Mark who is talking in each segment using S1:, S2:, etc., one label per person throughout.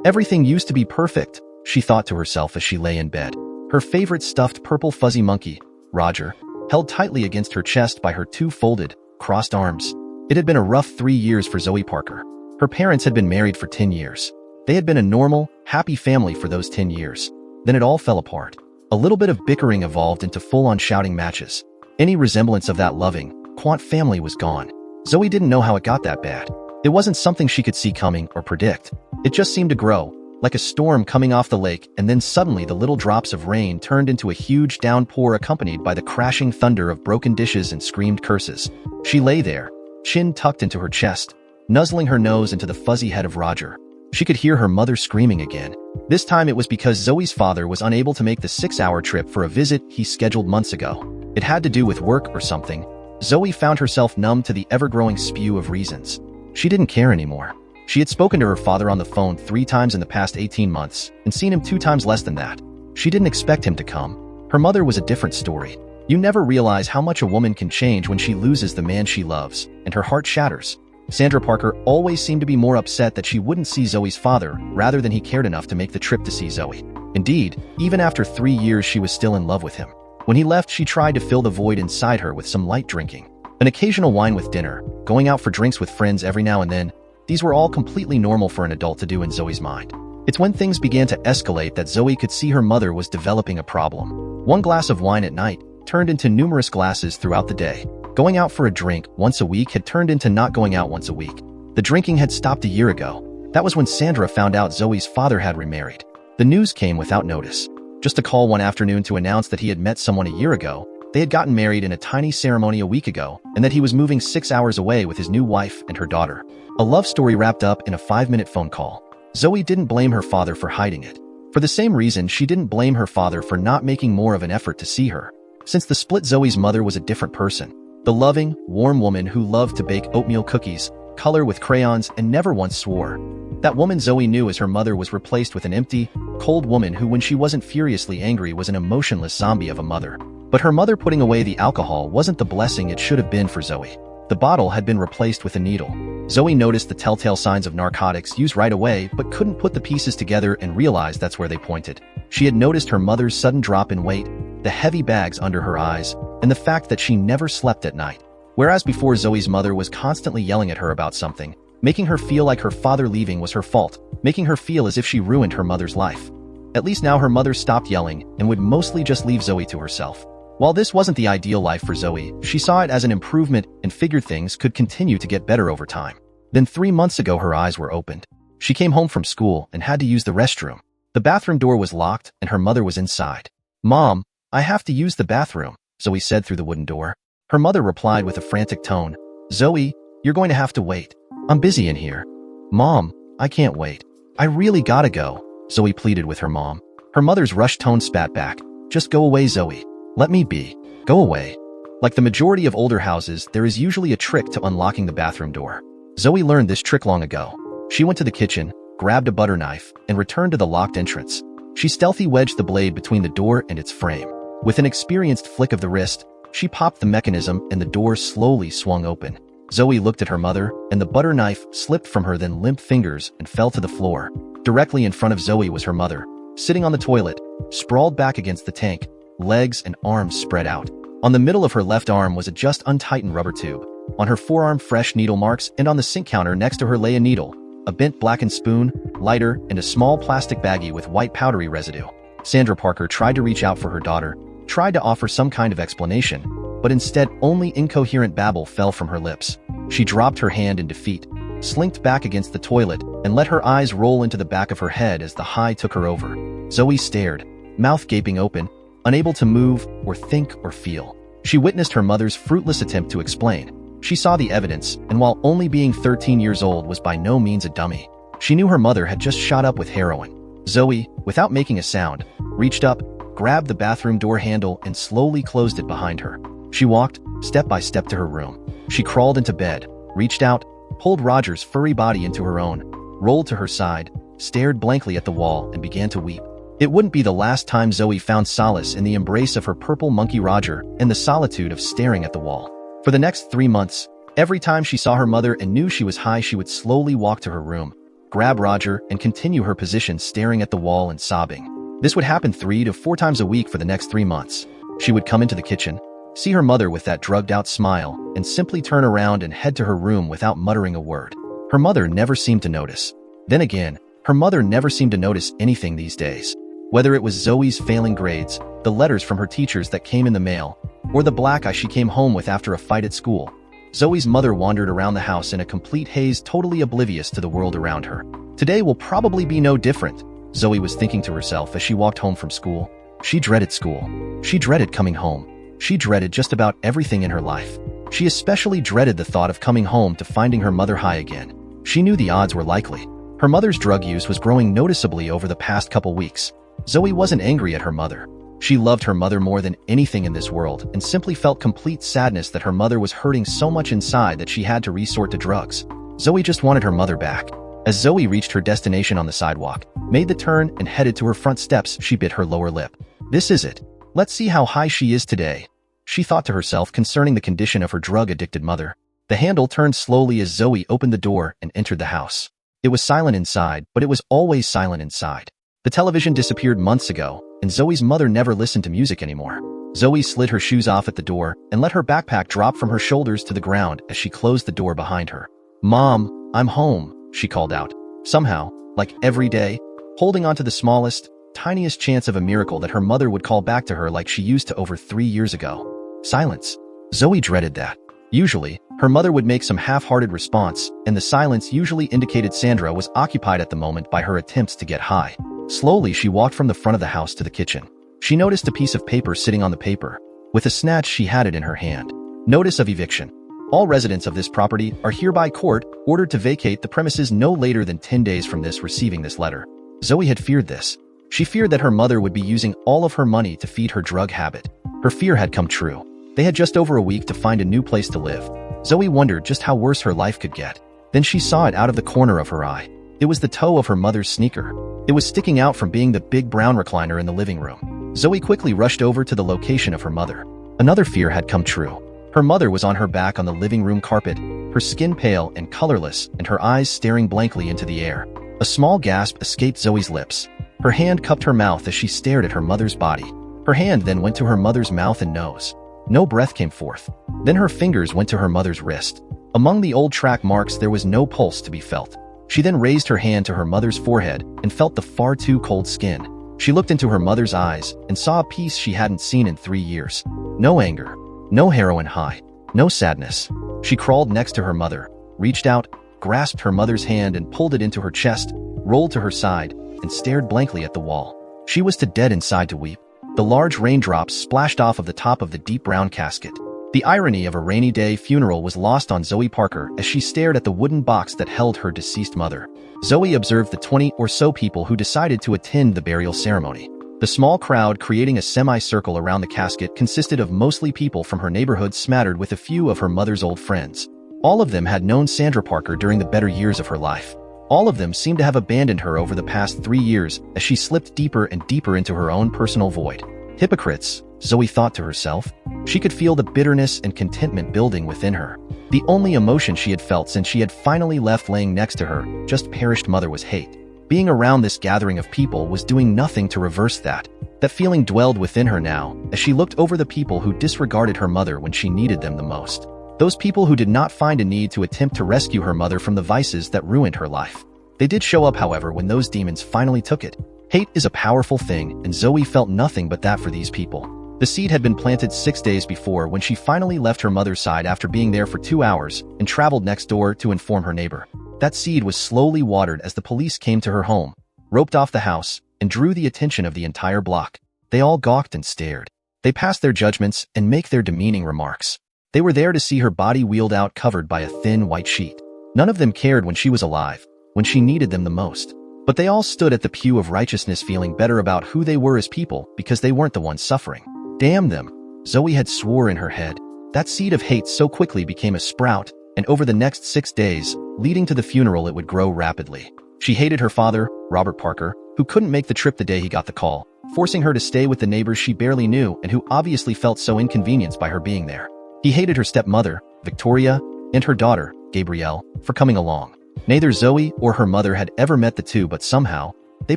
S1: Everything used to be perfect, she thought to herself as she lay in bed. Her favorite stuffed purple fuzzy monkey, Roger, held tightly against her chest by her two folded, crossed arms. It had been a rough 3 years for Zoe Parker. Her parents had been married for 10 years. They had been a normal, happy family for those 10 years. Then it all fell apart. A little bit of bickering evolved into full-on shouting matches. Any resemblance of that loving, quaint family was gone. Zoe didn't know how it got that bad. It wasn't something she could see coming or predict. It just seemed to grow, like a storm coming off the lake, and then suddenly the little drops of rain turned into a huge downpour accompanied by the crashing thunder of broken dishes and screamed curses. She lay there, chin tucked into her chest, nuzzling her nose into the fuzzy head of Roger. She could hear her mother screaming again. This time it was because Zoe's father was unable to make the 6-hour trip for a visit he scheduled months ago. It had to do with work or something. Zoe found herself numb to the ever-growing spew of reasons. She didn't care anymore. She had spoken to her father on the phone 3 times in the past 18 months and seen him 2 times less than that. She didn't expect him to come. Her mother was a different story. You never realize how much a woman can change when she loses the man she loves, and her heart shatters. Sandra Parker always seemed to be more upset that she wouldn't see Zoe's father rather than he cared enough to make the trip to see Zoe. Indeed, even after 3 years she was still in love with him. When he left, she tried to fill the void inside her with some light drinking. An occasional wine with dinner, going out for drinks with friends every now and then. These were all completely normal for an adult to do in Zoe's mind. It's when things began to escalate that Zoe could see her mother was developing a problem. 1 glass of wine at night turned into numerous glasses throughout the day. Going out for a drink once a week had turned into not going out once a week. The drinking had stopped a year ago. That was when Sandra found out Zoe's father had remarried. The news came without notice. Just a call one afternoon to announce that he had met someone a year ago, they had gotten married in a tiny ceremony a week ago, and that he was moving 6 hours away with his new wife and her daughter. A love story wrapped up in a 5-minute phone call. Zoe didn't blame her father for hiding it. For the same reason, she didn't blame her father for not making more of an effort to see her. Since the split, Zoe's mother was a different person. The loving, warm woman who loved to bake oatmeal cookies, color with crayons, and never once swore. That woman Zoe knew as her mother was replaced with an empty, cold woman who, when she wasn't furiously angry, was an emotionless zombie of a mother. But her mother putting away the alcohol wasn't the blessing it should have been for Zoe. The bottle had been replaced with a needle. Zoe noticed the telltale signs of narcotics used right away, but couldn't put the pieces together and realized that's where they pointed. She had noticed her mother's sudden drop in weight, the heavy bags under her eyes, and the fact that she never slept at night. Whereas before, Zoe's mother was constantly yelling at her about something, making her feel like her father leaving was her fault, making her feel as if she ruined her mother's life. At least now her mother stopped yelling and would mostly just leave Zoe to herself. While this wasn't the ideal life for Zoe, she saw it as an improvement and figured things could continue to get better over time. Then 3 months ago, her eyes were opened. She came home from school and had to use the restroom. The bathroom door was locked and her mother was inside. "Mom, I have to use the bathroom," Zoe said through the wooden door. Her mother replied with a frantic tone, "Zoe, you're going to have to wait. I'm busy in here." "Mom, I can't wait. I really gotta go," Zoe pleaded with her mom. Her mother's rushed tone spat back, "Just go away, Zoe. Let me be. Go away." Like the majority of older houses, there is usually a trick to unlocking the bathroom door. Zoe learned this trick long ago. She went to the kitchen, grabbed a butter knife, and returned to the locked entrance. She stealthily wedged the blade between the door and its frame. With an experienced flick of the wrist, she popped the mechanism and the door slowly swung open. Zoe looked at her mother, and the butter knife slipped from her then limp fingers and fell to the floor. Directly in front of Zoe was her mother, sitting on the toilet, sprawled back against the tank, legs and arms spread out. On the middle of her left arm was a just untightened rubber tube. On her forearm, fresh needle marks, and on the sink counter next to her lay a needle, a bent blackened spoon, lighter, and a small plastic baggie with white powdery residue. Sandra Parker tried to reach out for her daughter, tried to offer some kind of explanation, but instead only incoherent babble fell from her lips. She dropped her hand in defeat, slinked back against the toilet, and let her eyes roll into the back of her head as the high took her over. Zoe stared, mouth gaping open, unable to move or think or feel. She witnessed her mother's fruitless attempt to explain. She saw the evidence, and while only being 13 years old, was by no means a dummy. She knew her mother had just shot up with heroin. Zoe, without making a sound, reached up, grabbed the bathroom door handle, and slowly closed it behind her. She walked, step by step, to her room. She crawled into bed, reached out, pulled Roger's furry body into her own, rolled to her side, stared blankly at the wall, and began to weep. It wouldn't be the last time Zoe found solace in the embrace of her purple monkey Roger and the solitude of staring at the wall. For the next 3 months, every time she saw her mother and knew she was high, she would slowly walk to her room, grab Roger, and continue her position staring at the wall and sobbing. This would happen 3 to 4 times a week for the next 3 months. She would come into the kitchen, see her mother with that drugged-out smile, and simply turn around and head to her room without muttering a word. Her mother never seemed to notice. Then again, her mother never seemed to notice anything these days. Whether it was Zoe's failing grades, the letters from her teachers that came in the mail, or the black eye she came home with after a fight at school, Zoe's mother wandered around the house in a complete haze, totally oblivious to the world around her. Today will probably be no different, Zoe was thinking to herself as she walked home from school. She dreaded school. She dreaded coming home. She dreaded just about everything in her life. She especially dreaded the thought of coming home to finding her mother high again. She knew the odds were likely. Her mother's drug use was growing noticeably over the past couple weeks. Zoe wasn't angry at her mother. She loved her mother more than anything in this world and simply felt complete sadness that her mother was hurting so much inside that she had to resort to drugs. Zoe just wanted her mother back. As Zoe reached her destination on the sidewalk, made the turn, and headed to her front steps, she bit her lower lip. This is it. Let's see how high she is today, she thought to herself concerning the condition of her drug-addicted mother. The handle turned slowly as Zoe opened the door and entered the house. It was silent inside, but it was always silent inside. The television disappeared months ago, and Zoe's mother never listened to music anymore. Zoe slid her shoes off at the door and let her backpack drop from her shoulders to the ground as she closed the door behind her. "Mom, I'm home," she called out. Somehow, like every day, holding on to the smallest, tiniest chance of a miracle that her mother would call back to her like she used to over 3 years ago. Silence. Zoe dreaded that. Usually, her mother would make some half-hearted response, and the silence usually indicated Sandra was occupied at the moment by her attempts to get high. Slowly, she walked from the front of the house to the kitchen. She noticed a piece of paper sitting on the paper. With a snatch, she had it in her hand. Notice of eviction. All residents of this property are hereby court ordered to vacate the premises no later than 10 days from this receiving this letter. Zoe had feared this. She feared that her mother would be using all of her money to feed her drug habit. Her fear had come true. They had just over a week to find a new place to live. Zoe wondered just how worse her life could get. Then she saw it out of the corner of her eye. It was the toe of her mother's sneaker. It was sticking out from being the big brown recliner in the living room. Zoe quickly rushed over to the location of her mother. Another fear had come true. Her mother was on her back on the living room carpet, her skin pale and colorless and her eyes staring blankly into the air. A small gasp escaped Zoe's lips. Her hand cupped her mouth as she stared at her mother's body. Her hand then went to her mother's mouth and nose. No breath came forth. Then her fingers went to her mother's wrist. Among the old track marks there was no pulse to be felt. She then raised her hand to her mother's forehead and felt the far too cold skin. She looked into her mother's eyes and saw a peace she hadn't seen in 3 years. No anger, no heroin high, no sadness. She crawled next to her mother, reached out, grasped her mother's hand and pulled it into her chest, rolled to her side, and stared blankly at the wall. She was too dead inside to weep. The large raindrops splashed off of the top of the deep brown casket. The irony of a rainy day funeral was lost on Zoe Parker as she stared at the wooden box that held her deceased mother. Zoe observed the 20 or so people who decided to attend the burial ceremony. The small crowd creating a semicircle around the casket consisted of mostly people from her neighborhood smattered with a few of her mother's old friends. All of them had known Sandra Parker during the better years of her life. All of them seemed to have abandoned her over the past 3 years as she slipped deeper and deeper into her own personal void. Hypocrites, Zoe thought to herself. She could feel the bitterness and contentment building within her. The only emotion she had felt since she had finally left laying next to her just perished mother was hate. Being around this gathering of people was doing nothing to reverse that. That feeling dwelled within her now as she looked over the people who disregarded her mother when she needed them the most. Those people who did not find a need to attempt to rescue her mother from the vices that ruined her life. They did show up, however, when those demons finally took it. Hate is a powerful thing, and Zoe felt nothing but that for these people. The seed had been planted 6 days before when she finally left her mother's side after being there for 2 hours and traveled next door to inform her neighbor. That seed was slowly watered as the police came to her home, roped off the house, and drew the attention of the entire block. They all gawked and stared. They passed their judgments and make their demeaning remarks. They were there to see her body wheeled out covered by a thin white sheet. None of them cared when she was alive, when she needed them the most. But they all stood at the pew of righteousness feeling better about who they were as people because they weren't the ones suffering. Damn them, Zoe had swore in her head. That seed of hate so quickly became a sprout, and over the next 6 days, leading to the funeral, it would grow rapidly. She hated her father, Robert Parker, who couldn't make the trip the day he got the call, forcing her to stay with the neighbors she barely knew and who obviously felt so inconvenienced by her being there. He hated her stepmother, Victoria, and her daughter, Gabrielle, for coming along. Neither Zoe or her mother had ever met the two, but somehow, they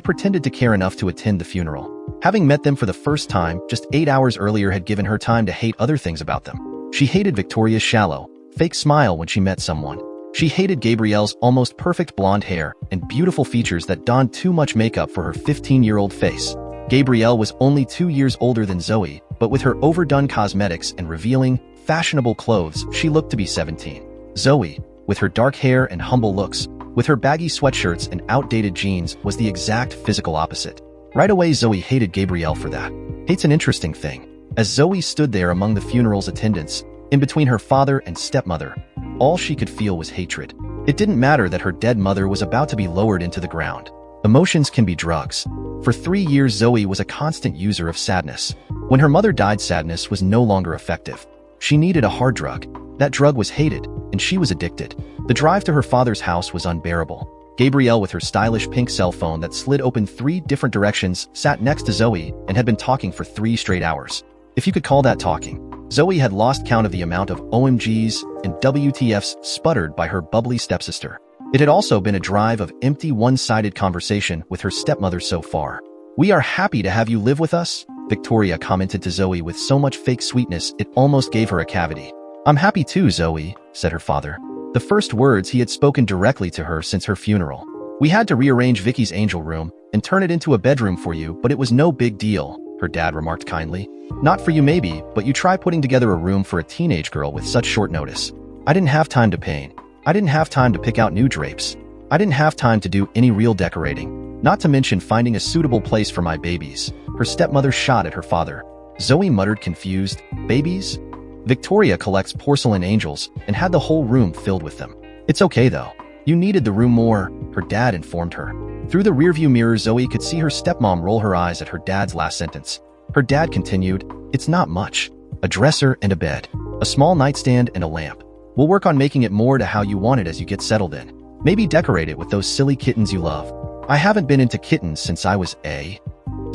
S1: pretended to care enough to attend the funeral. Having met them for the first time just 8 hours earlier had given her time to hate other things about them. She hated Victoria's shallow, fake smile when she met someone. She hated Gabrielle's almost perfect blonde hair and beautiful features that donned too much makeup for her 15-year-old face. Gabrielle was only 2 years older than Zoe, but with her overdone cosmetics and revealing, fashionable clothes, she looked to be 17. Zoe, with her dark hair and humble looks, with her baggy sweatshirts and outdated jeans, was the exact physical opposite. Right away, Zoe hated Gabrielle for that. Hate's an interesting thing. As Zoe stood there among the funeral's attendants, in between her father and stepmother, all she could feel was hatred. It didn't matter that her dead mother was about to be lowered into the ground. Emotions can be drugs. For 3 years, Zoe was a constant user of sadness. When her mother died, sadness was no longer effective. She needed a hard drug. That drug was hated, and she was addicted. The drive to her father's house was unbearable. Gabrielle, with her stylish pink cell phone that slid open 3 different directions, sat next to Zoe and had been talking for 3 straight hours. If you could call that talking. Zoe had lost count of the amount of OMGs and WTFs sputtered by her bubbly stepsister. It had also been a drive of empty, one-sided conversation with her stepmother so far. "We are happy to have you live with us," Victoria commented to Zoe with so much fake sweetness it almost gave her a cavity. "I'm happy too, Zoe," said her father. The first words he had spoken directly to her since her funeral. "We had to rearrange Vicky's angel room and turn it into a bedroom for you, but it was no big deal," her dad remarked kindly. "Not for you maybe, but you try putting together a room for a teenage girl with such short notice. I didn't have time to paint. I didn't have time to pick out new drapes. I didn't have time to do any real decorating. Not to mention finding a suitable place for my babies." Her stepmother shot at her father. Zoe muttered confused, "Babies?" Victoria collects porcelain angels and had the whole room filled with them. "It's okay though. You needed the room more," her dad informed her. Through the rearview mirror, Zoe could see her stepmom roll her eyes at her dad's last sentence. Her dad continued, "It's not much. A dresser and a bed. A small nightstand and a lamp. We'll work on making it more to how you want it as you get settled in. Maybe decorate it with those silly kittens you love." "I haven't been into kittens since I was a..."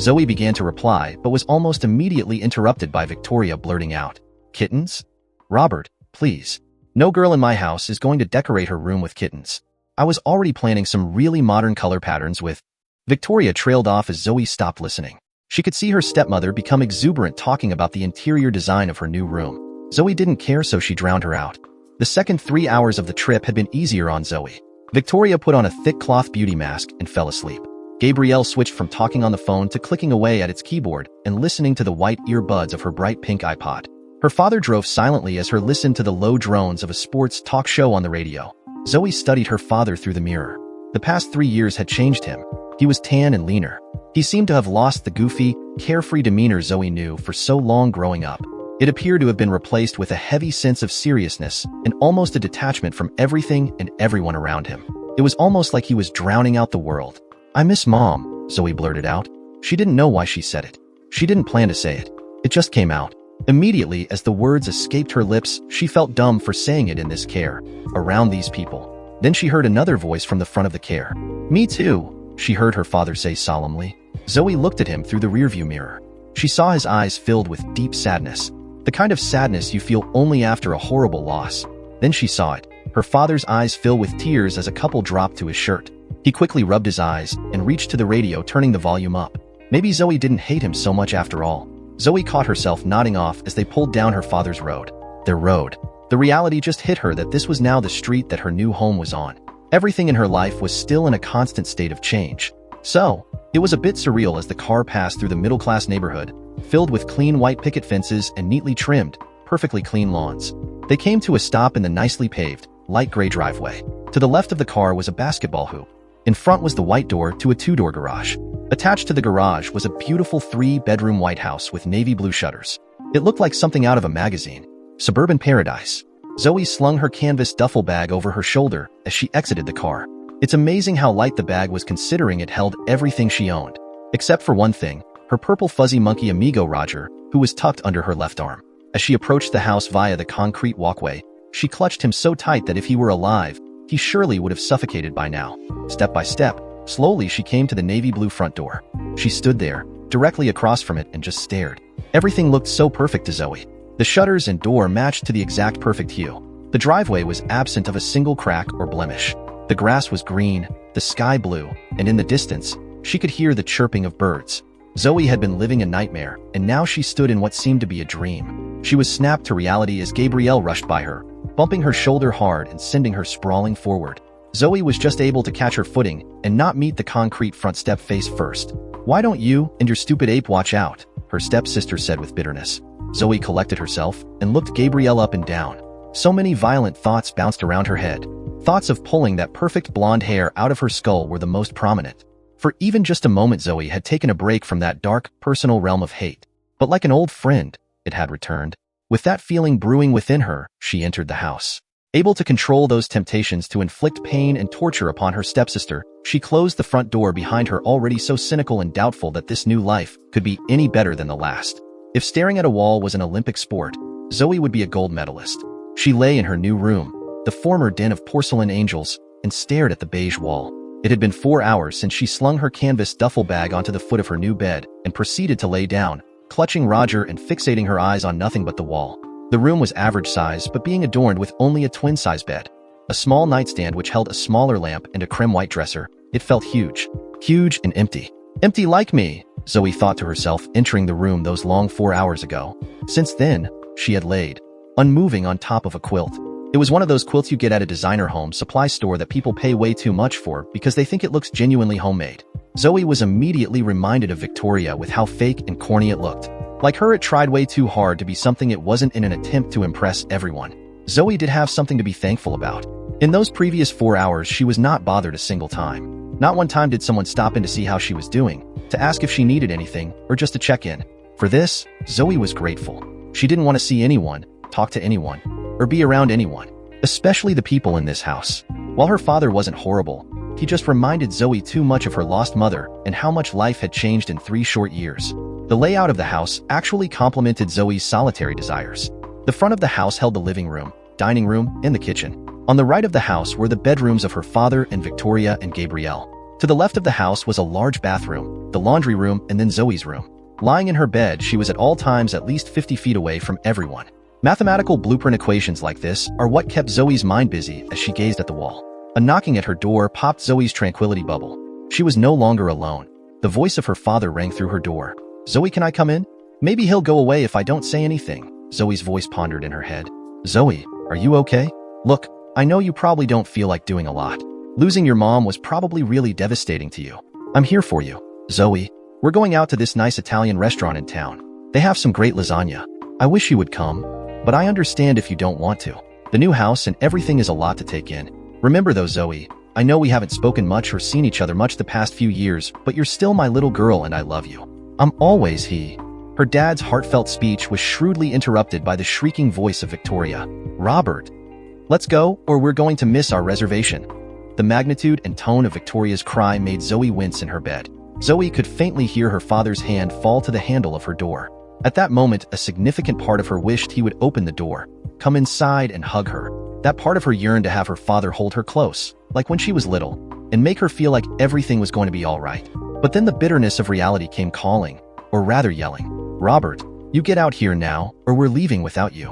S1: Zoe began to reply, but was almost immediately interrupted by Victoria blurting out, "Kittens? Robert, please. No girl in my house is going to decorate her room with kittens. I was already planning some really modern color patterns with..." Victoria trailed off as Zoe stopped listening. She could see her stepmother become exuberant talking about the interior design of her new room. Zoe didn't care, so she drowned her out. The second 3 hours of the trip had been easier on Zoe. Victoria put on a thick cloth beauty mask and fell asleep. Gabrielle switched from talking on the phone to clicking away at its keyboard and listening to the white earbuds of her bright pink iPod. Her father drove silently as her listened to the low drones of a sports talk show on the radio. Zoe studied her father through the mirror. The past 3 years had changed him. He was tan and leaner. He seemed to have lost the goofy, carefree demeanor Zoe knew for so long growing up. It appeared to have been replaced with a heavy sense of seriousness and almost a detachment from everything and everyone around him. It was almost like he was drowning out the world. "I miss Mom," Zoe blurted out. She didn't know why she said it. She didn't plan to say it. It just came out. Immediately, as the words escaped her lips, she felt dumb for saying it in this care, around these people. Then she heard another voice from the front of the care. "Me too," she heard her father say solemnly. Zoe looked at him through the rearview mirror. She saw his eyes filled with deep sadness, the kind of sadness you feel only after a horrible loss. Then she saw it. Her father's eyes fill with tears as a couple dropped to his shirt. He quickly rubbed his eyes and reached to the radio, turning the volume up. Maybe Zoe didn't hate him so much after all. Zoe caught herself nodding off as they pulled down her father's road. Their road. The reality just hit her that this was now the street that her new home was on. Everything in her life was still in a constant state of change. So, it was a bit surreal as the car passed through the middle-class neighborhood, filled with clean white picket fences and neatly trimmed, perfectly clean lawns. They came to a stop in the nicely paved, light gray driveway. To the left of the car was a basketball hoop. In front was the white door to a 2-door garage. Attached to the garage was a beautiful 3-bedroom white house with navy blue shutters. It looked like something out of a magazine. Suburban paradise. Zoe slung her canvas duffel bag over her shoulder as she exited the car. It's amazing how light the bag was considering it held everything she owned. Except for one thing, her purple fuzzy monkey amigo Roger, who was tucked under her left arm. As she approached the house via the concrete walkway, she clutched him so tight that if he were alive, he surely would have suffocated by now. Step by step, slowly she came to the navy blue front door. She stood there, directly across from it, and just stared. Everything looked so perfect to Zoe. The shutters and door matched to the exact perfect hue. The driveway was absent of a single crack or blemish. The grass was green, the sky blue, and in the distance, she could hear the chirping of birds. Zoe had been living a nightmare, and now she stood in what seemed to be a dream. She was snapped to reality as Gabrielle rushed by her, bumping her shoulder hard and sending her sprawling forward. Zoe was just able to catch her footing and not meet the concrete front step face first. "Why don't you and your stupid ape watch out?" her stepsister said with bitterness. Zoe collected herself and looked Gabrielle up and down. So many violent thoughts bounced around her head. Thoughts of pulling that perfect blonde hair out of her skull were the most prominent. For even just a moment, Zoe had taken a break from that dark, personal realm of hate. But like an old friend, it had returned. With that feeling brewing within her, she entered the house. Able to control those temptations to inflict pain and torture upon her stepsister, she closed the front door behind her, already so cynical and doubtful that this new life could be any better than the last. If staring at a wall was an Olympic sport, Zoe would be a gold medalist. She lay in her new room, the former den of porcelain angels, and stared at the beige wall. It had been 4 hours since she slung her canvas duffel bag onto the foot of her new bed and proceeded to lay down, clutching Roger and fixating her eyes on nothing but the wall. The room was average size, but being adorned with only a twin-size bed, a small nightstand which held a smaller lamp and a creme-white dresser. It felt huge. Huge and empty. Empty like me, Zoe thought to herself, entering the room those long 4 hours ago. Since then, she had laid, unmoving, on top of a quilt. It was one of those quilts you get at a designer home supply store that people pay way too much for because they think it looks genuinely homemade. Zoe was immediately reminded of Victoria with how fake and corny it looked. Like her, it tried way too hard to be something it wasn't in an attempt to impress everyone. Zoe did have something to be thankful about. In those previous 4 hours, she was not bothered a single time. Not one time did someone stop in to see how she was doing, to ask if she needed anything, or just to check in. For this, Zoe was grateful. She didn't want to see anyone, talk to anyone, or be around anyone, especially the people in this house. While her father wasn't horrible, he just reminded Zoe too much of her lost mother and how much life had changed in 3 short years. The layout of the house actually complemented Zoe's solitary desires. The front of the house held the living room, dining room, and the kitchen. On the right of the house were the bedrooms of her father and Victoria and Gabrielle. To the left of the house was a large bathroom, the laundry room, and then Zoe's room. Lying in her bed, she was at all times at least 50 feet away from everyone. Mathematical blueprint equations like this are what kept Zoe's mind busy as she gazed at the wall. A knocking at her door popped Zoe's tranquility bubble. She was no longer alone. The voice of her father rang through her door. "Zoe, can I come in? Maybe he'll go away if I don't say anything." Zoe's voice pondered in her head. "Zoe, are you okay? Look, I know you probably don't feel like doing a lot. Losing your mom was probably really devastating to you. I'm here for you. Zoe, we're going out to this nice Italian restaurant in town. They have some great lasagna. I wish you would come, but I understand if you don't want to. The new house and everything is a lot to take in. Remember though, Zoe, I know we haven't spoken much or seen each other much the past few years, but you're still my little girl and I love you. I'm always he." Her dad's heartfelt speech was shrewdly interrupted by the shrieking voice of Victoria. "Robert, let's go, or we're going to miss our reservation." The magnitude and tone of Victoria's cry made Zoe wince in her bed. Zoe could faintly hear her father's hand fall to the handle of her door. At that moment, a significant part of her wished he would open the door, come inside and hug her. That part of her yearned to have her father hold her close, like when she was little, and make her feel like everything was going to be all right. But then the bitterness of reality came calling, or rather yelling. "Robert, you get out here now, or we're leaving without you."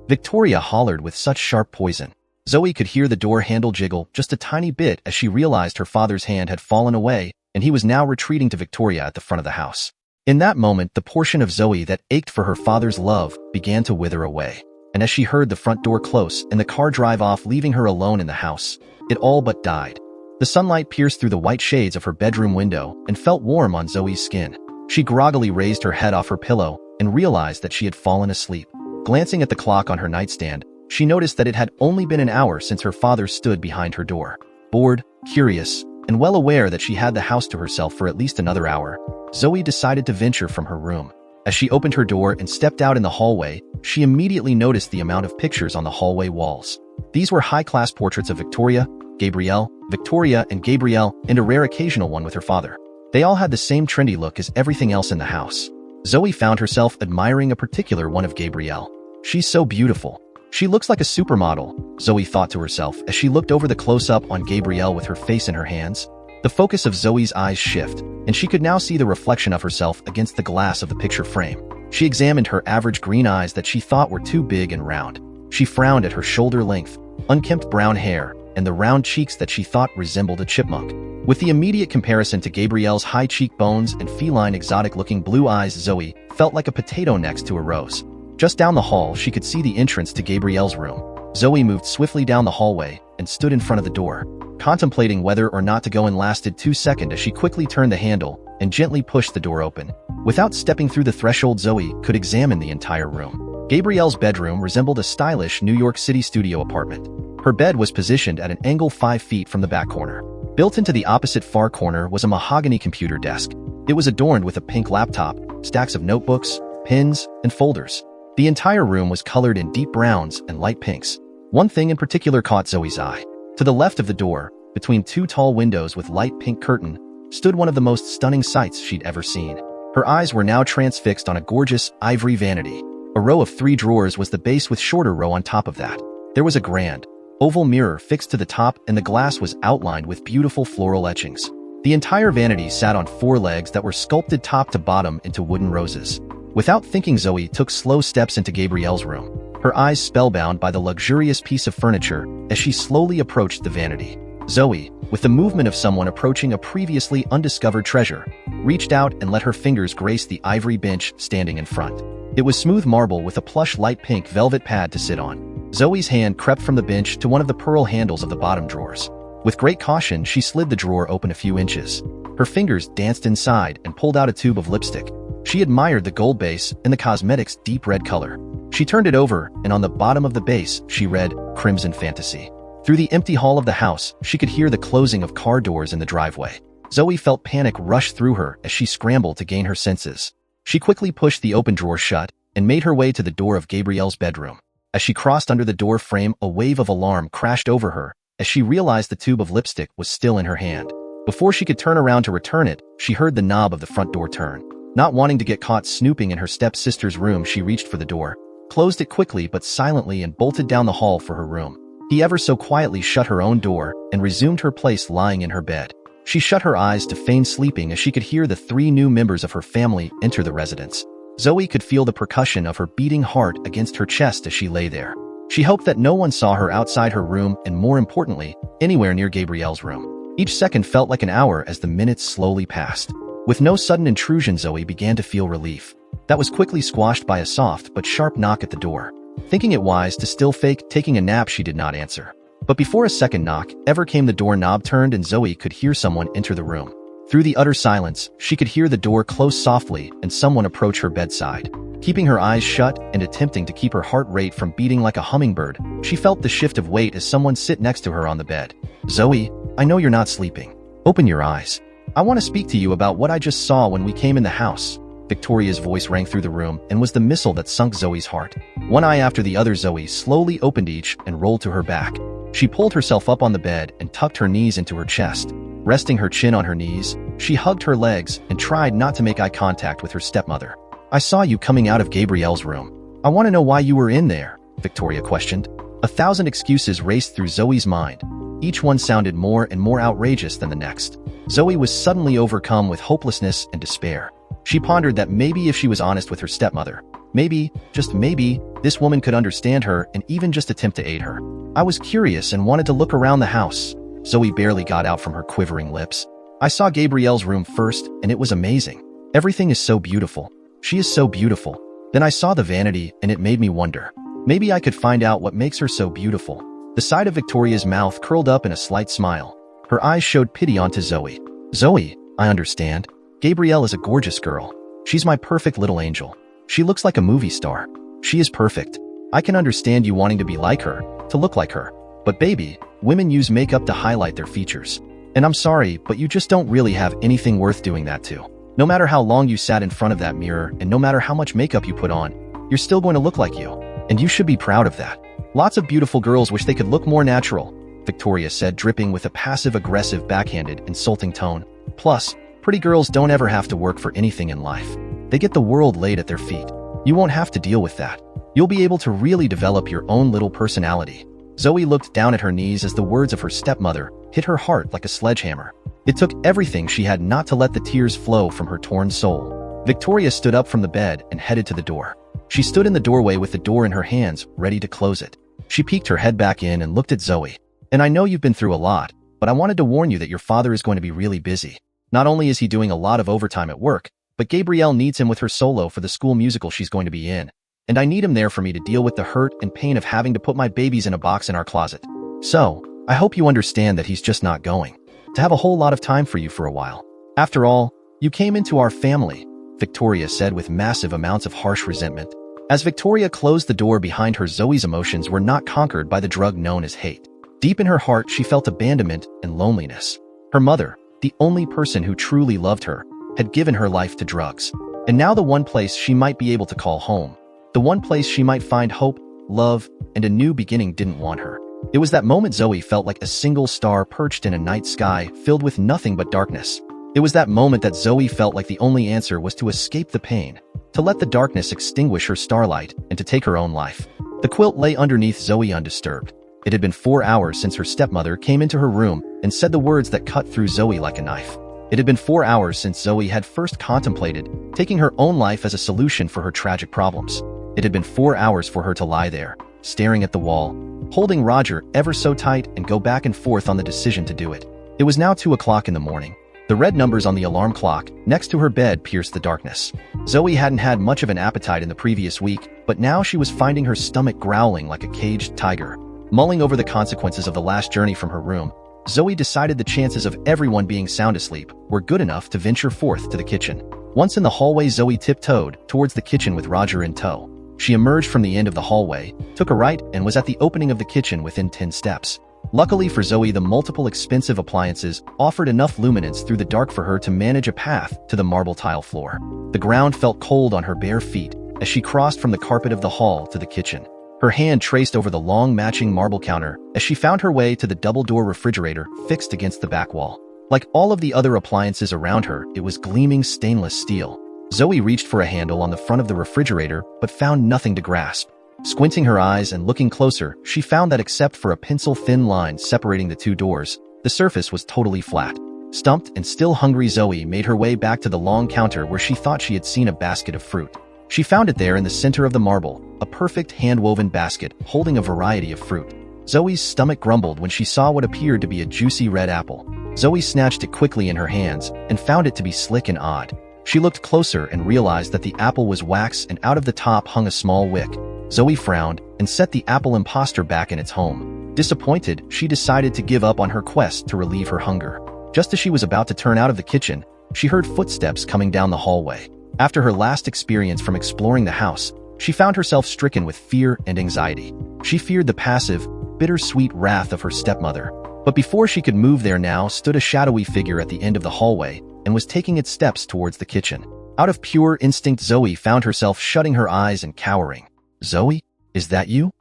S1: Victoria hollered with such sharp poison. Zoe could hear the door handle jiggle just a tiny bit as she realized her father's hand had fallen away, and he was now retreating to Victoria at the front of the house. In that moment, the portion of Zoe that ached for her father's love began to wither away. And as she heard the front door close and the car drive off, leaving her alone in the house, it all but died. The sunlight pierced through the white shades of her bedroom window and felt warm on Zoe's skin. She groggily raised her head off her pillow and realized that she had fallen asleep. Glancing at the clock on her nightstand, she noticed that it had only been an hour since her father stood behind her door. Bored, curious, and well aware that she had the house to herself for at least another hour, Zoe decided to venture from her room. As she opened her door and stepped out in the hallway, she immediately noticed the amount of pictures on the hallway walls. These were high-class portraits of Victoria, and Gabrielle, and a rare occasional one with her father. They all had the same trendy look as everything else in the house. Zoe found herself admiring a particular one of Gabrielle. "She's so beautiful. She looks like a supermodel," Zoe thought to herself as she looked over the close-up on Gabrielle with her face in her hands. The focus of Zoe's eyes shifted, and she could now see the reflection of herself against the glass of the picture frame. She examined her average green eyes that she thought were too big and round. She frowned at her shoulder-length, unkempt brown hair, and the round cheeks that she thought resembled a chipmunk. With the immediate comparison to Gabrielle's high cheekbones and feline exotic-looking blue eyes, Zoe felt like a potato next to a rose. Just down the hall, she could see the entrance to Gabrielle's room. Zoe moved swiftly down the hallway and stood in front of the door, contemplating whether or not to go in. Lasted 2 seconds as she quickly turned the handle and gently pushed the door open. Without stepping through the threshold, Zoe could examine the entire room. Gabrielle's bedroom resembled a stylish New York City studio apartment. Her bed was positioned at an angle 5 feet from the back corner. Built into the opposite far corner was a mahogany computer desk. It was adorned with a pink laptop, stacks of notebooks, pens, and folders. The entire room was colored in deep browns and light pinks. One thing in particular caught Zoe's eye. To the left of the door, between 2 tall windows with light pink curtain, stood one of the most stunning sights she'd ever seen. Her eyes were now transfixed on a gorgeous ivory vanity. A row of 3 drawers was the base with shorter row on top of that. There was a grand, oval mirror fixed to the top, and the glass was outlined with beautiful floral etchings. The entire vanity sat on 4 legs that were sculpted top to bottom into wooden roses. Without thinking, Zoe took slow steps into Gabrielle's room, her eyes spellbound by the luxurious piece of furniture as she slowly approached the vanity. Zoe, with the movement of someone approaching a previously undiscovered treasure, reached out and let her fingers grace the ivory bench standing in front. It was smooth marble with a plush light pink velvet pad to sit on. Zoe's hand crept from the bench to one of the pearl handles of the bottom drawers. With great caution, she slid the drawer open a few inches. Her fingers danced inside and pulled out a tube of lipstick. She admired the gold base and the cosmetic's deep red color. She turned it over, and on the bottom of the base, she read, "Crimson Fantasy." Through the empty hall of the house, she could hear the closing of car doors in the driveway. Zoe felt panic rush through her as she scrambled to gain her senses. She quickly pushed the open drawer shut and made her way to the door of Gabrielle's bedroom. As she crossed under the door frame, a wave of alarm crashed over her as she realized the tube of lipstick was still in her hand. Before she could turn around to return it, she heard the knob of the front door turn. Not wanting to get caught snooping in her stepsister's room, she reached for the door, closed it quickly but silently, and bolted down the hall for her room. He ever so quietly shut her own door and resumed her place lying in her bed. She shut her eyes to feign sleeping as she could hear the 3 new members of her family enter the residence. Zoe could feel the percussion of her beating heart against her chest as she lay there. She hoped that no one saw her outside her room and, more importantly, anywhere near Gabrielle's room. Each second felt like an hour as the minutes slowly passed. With no sudden intrusion, Zoe began to feel relief. That was quickly squashed by a soft but sharp knock at the door. Thinking it wise to still fake taking a nap, she did not answer. But before a second knock ever came, the doorknob turned and Zoe could hear someone enter the room. Through the utter silence, she could hear the door close softly and someone approach her bedside. Keeping her eyes shut and attempting to keep her heart rate from beating like a hummingbird, she felt the shift of weight as someone sit next to her on the bed. "Zoe, I know you're not sleeping. Open your eyes. I want to speak to you about what I just saw when we came in the house." Victoria's voice rang through the room and was the missile that sunk Zoe's heart. One eye after the other, Zoe slowly opened each and rolled to her back. She pulled herself up on the bed and tucked her knees into her chest. Resting her chin on her knees, she hugged her legs and tried not to make eye contact with her stepmother. "I saw you coming out of Gabrielle's room. I want to know why you were in there," Victoria questioned. 1,000 excuses raced through Zoe's mind. Each one sounded more and more outrageous than the next. Zoe was suddenly overcome with hopelessness and despair. She pondered that maybe if she was honest with her stepmother, maybe, just maybe, this woman could understand her and even just attempt to aid her. "I was curious and wanted to look around the house," Zoe barely got out from her quivering lips. "I saw Gabrielle's room first, and it was amazing. Everything is so beautiful. She is so beautiful. Then I saw the vanity, and it made me wonder. Maybe I could find out what makes her so beautiful." The side of Victoria's mouth curled up in a slight smile. Her eyes showed pity onto Zoe. "Zoe, I understand. Gabrielle is a gorgeous girl. She's my perfect little angel. She looks like a movie star. She is perfect. I can understand you wanting to be like her, to look like her. But baby, women use makeup to highlight their features. And I'm sorry, but you just don't really have anything worth doing that to. No matter how long you sat in front of that mirror and no matter how much makeup you put on, you're still going to look like you. And you should be proud of that. Lots of beautiful girls wish they could look more natural," Victoria said, dripping with a passive-aggressive, backhanded, insulting tone. "Plus, pretty girls don't ever have to work for anything in life. They get the world laid at their feet. You won't have to deal with that. You'll be able to really develop your own little personality." Zoe looked down at her knees as the words of her stepmother hit her heart like a sledgehammer. It took everything she had not to let the tears flow from her torn soul. Victoria stood up from the bed and headed to the door. She stood in the doorway with the door in her hands, ready to close it. She peeked her head back in and looked at Zoe. And I know you've been through a lot, but I wanted to warn you that your father is going to be really busy. Not only is he doing a lot of overtime at work, but Gabrielle needs him with her solo for the school musical she's going to be in. And I need him there for me to deal with the hurt and pain of having to put my babies in a box in our closet. So, I hope you understand that he's just not going to have a whole lot of time for you for a while. After all, you came into our family, Victoria said with massive amounts of harsh resentment. As Victoria closed the door behind her, Zoe's emotions were not conquered by the drug known as hate. Deep in her heart, she felt abandonment and loneliness. Her mother, the only person who truly loved her, had given her life to drugs. And now the one place she might be able to call home, the one place she might find hope, love, and a new beginning didn't want her. It was that moment Zoe felt like a single star perched in a night sky filled with nothing but darkness. It was that moment that Zoe felt like the only answer was to escape the pain, to let the darkness extinguish her starlight, and to take her own life. The quilt lay underneath Zoe undisturbed. It had been 4 hours since her stepmother came into her room and said the words that cut through Zoe like a knife. It had been 4 hours since Zoe had first contemplated taking her own life as a solution for her tragic problems. It had been 4 hours for her to lie there, staring at the wall, holding Roger ever so tight and go back and forth on the decision to do it. It was now 2 o'clock in the morning. The red numbers on the alarm clock next to her bed pierced the darkness. Zoe hadn't had much of an appetite in the previous week, but now she was finding her stomach growling like a caged tiger. Mulling over the consequences of the last journey from her room, Zoe decided the chances of everyone being sound asleep were good enough to venture forth to the kitchen. Once in the hallway, Zoe tiptoed towards the kitchen with Roger in tow. She emerged from the end of the hallway, took a right, and was at the opening of the kitchen within 10 steps. Luckily for Zoe, the multiple expensive appliances offered enough luminance through the dark for her to manage a path to the marble tile floor. The ground felt cold on her bare feet as she crossed from the carpet of the hall to the kitchen. Her hand traced over the long matching marble counter as she found her way to the double-door refrigerator fixed against the back wall. Like all of the other appliances around her, it was gleaming stainless steel. Zoe reached for a handle on the front of the refrigerator but found nothing to grasp. Squinting her eyes and looking closer, she found that except for a pencil-thin line separating the two doors, the surface was totally flat. Stumped and still hungry, Zoe made her way back to the long counter where she thought she had seen a basket of fruit. She found it there in the center of the marble, a perfect hand-woven basket holding a variety of fruit. Zoe's stomach grumbled when she saw what appeared to be a juicy red apple. Zoe snatched it quickly in her hands and found it to be slick and odd. She looked closer and realized that the apple was wax and out of the top hung a small wick. Zoe frowned and set the apple imposter back in its home. Disappointed, she decided to give up on her quest to relieve her hunger. Just as she was about to turn out of the kitchen, she heard footsteps coming down the hallway. After her last experience from exploring the house, she found herself stricken with fear and anxiety. She feared the passive, bittersweet wrath of her stepmother. But before she could move, there now stood a shadowy figure at the end of the hallway and was taking its steps towards the kitchen. Out of pure instinct, Zoe found herself shutting her eyes and cowering. "Zoe, is that you?"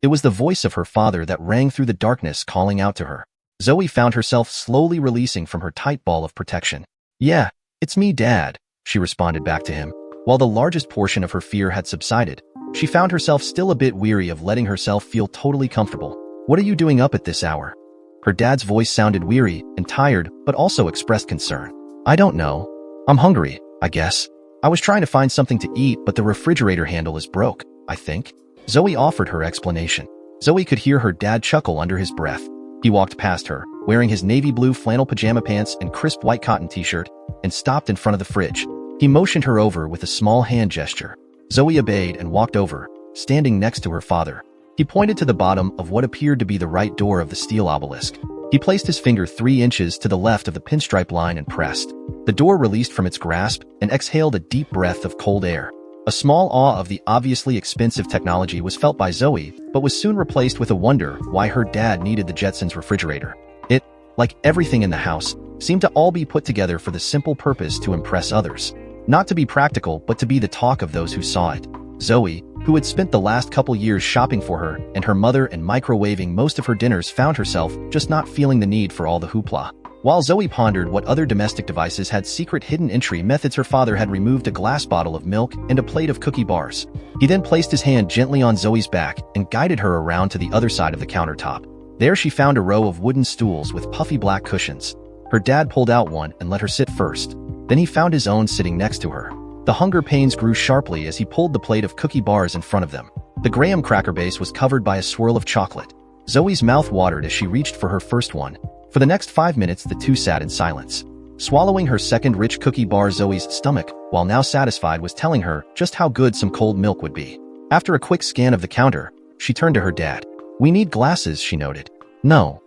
S1: It was the voice of her father that rang through the darkness, calling out to her. Zoe found herself slowly releasing from her tight ball of protection. "Yeah, it's me, Dad," she responded back to him. While the largest portion of her fear had subsided, she found herself still a bit weary of letting herself feel totally comfortable. "What are you doing up at this hour?" Her dad's voice sounded weary and tired, but also expressed concern. "I don't know. I'm hungry, I guess. I was trying to find something to eat, but the refrigerator handle is broke, I think." Zoe offered her explanation. Zoe could hear her dad chuckle under his breath. He walked past her, wearing his navy blue flannel pajama pants and crisp white cotton t-shirt, and stopped in front of the fridge. He motioned her over with a small hand gesture. Zoe obeyed and walked over, standing next to her father. He pointed to the bottom of what appeared to be the right door of the steel obelisk. He placed his finger 3 inches to the left of the pinstripe line and pressed. The door released from its grasp and exhaled a deep breath of cold air. A small awe of the obviously expensive technology was felt by Zoe, but was soon replaced with a wonder why her dad needed the Jetsons refrigerator. It, like everything in the house, seemed to all be put together for the simple purpose to impress others. Not to be practical, but to be the talk of those who saw it. Zoe, who had spent the last couple years shopping for her and her mother and microwaving most of her dinners, found herself just not feeling the need for all the hoopla. While Zoe pondered what other domestic devices had secret hidden entry methods, her father had removed a glass bottle of milk and a plate of cookie bars. He then placed his hand gently on Zoe's back and guided her around to the other side of the countertop. There she found a row of wooden stools with puffy black cushions. Her dad pulled out one and let her sit first. Then he found his own sitting next to her. The hunger pains grew sharply as he pulled the plate of cookie bars in front of them. The graham cracker base was covered by a swirl of chocolate. Zoe's mouth watered as she reached for her first one. For the next 5 minutes, the two sat in silence. Swallowing her second rich cookie bar, Zoe's stomach, while now satisfied, was telling her just how good some cold milk would be. After a quick scan of the counter, she turned to her dad. "We need glasses," she noted. "No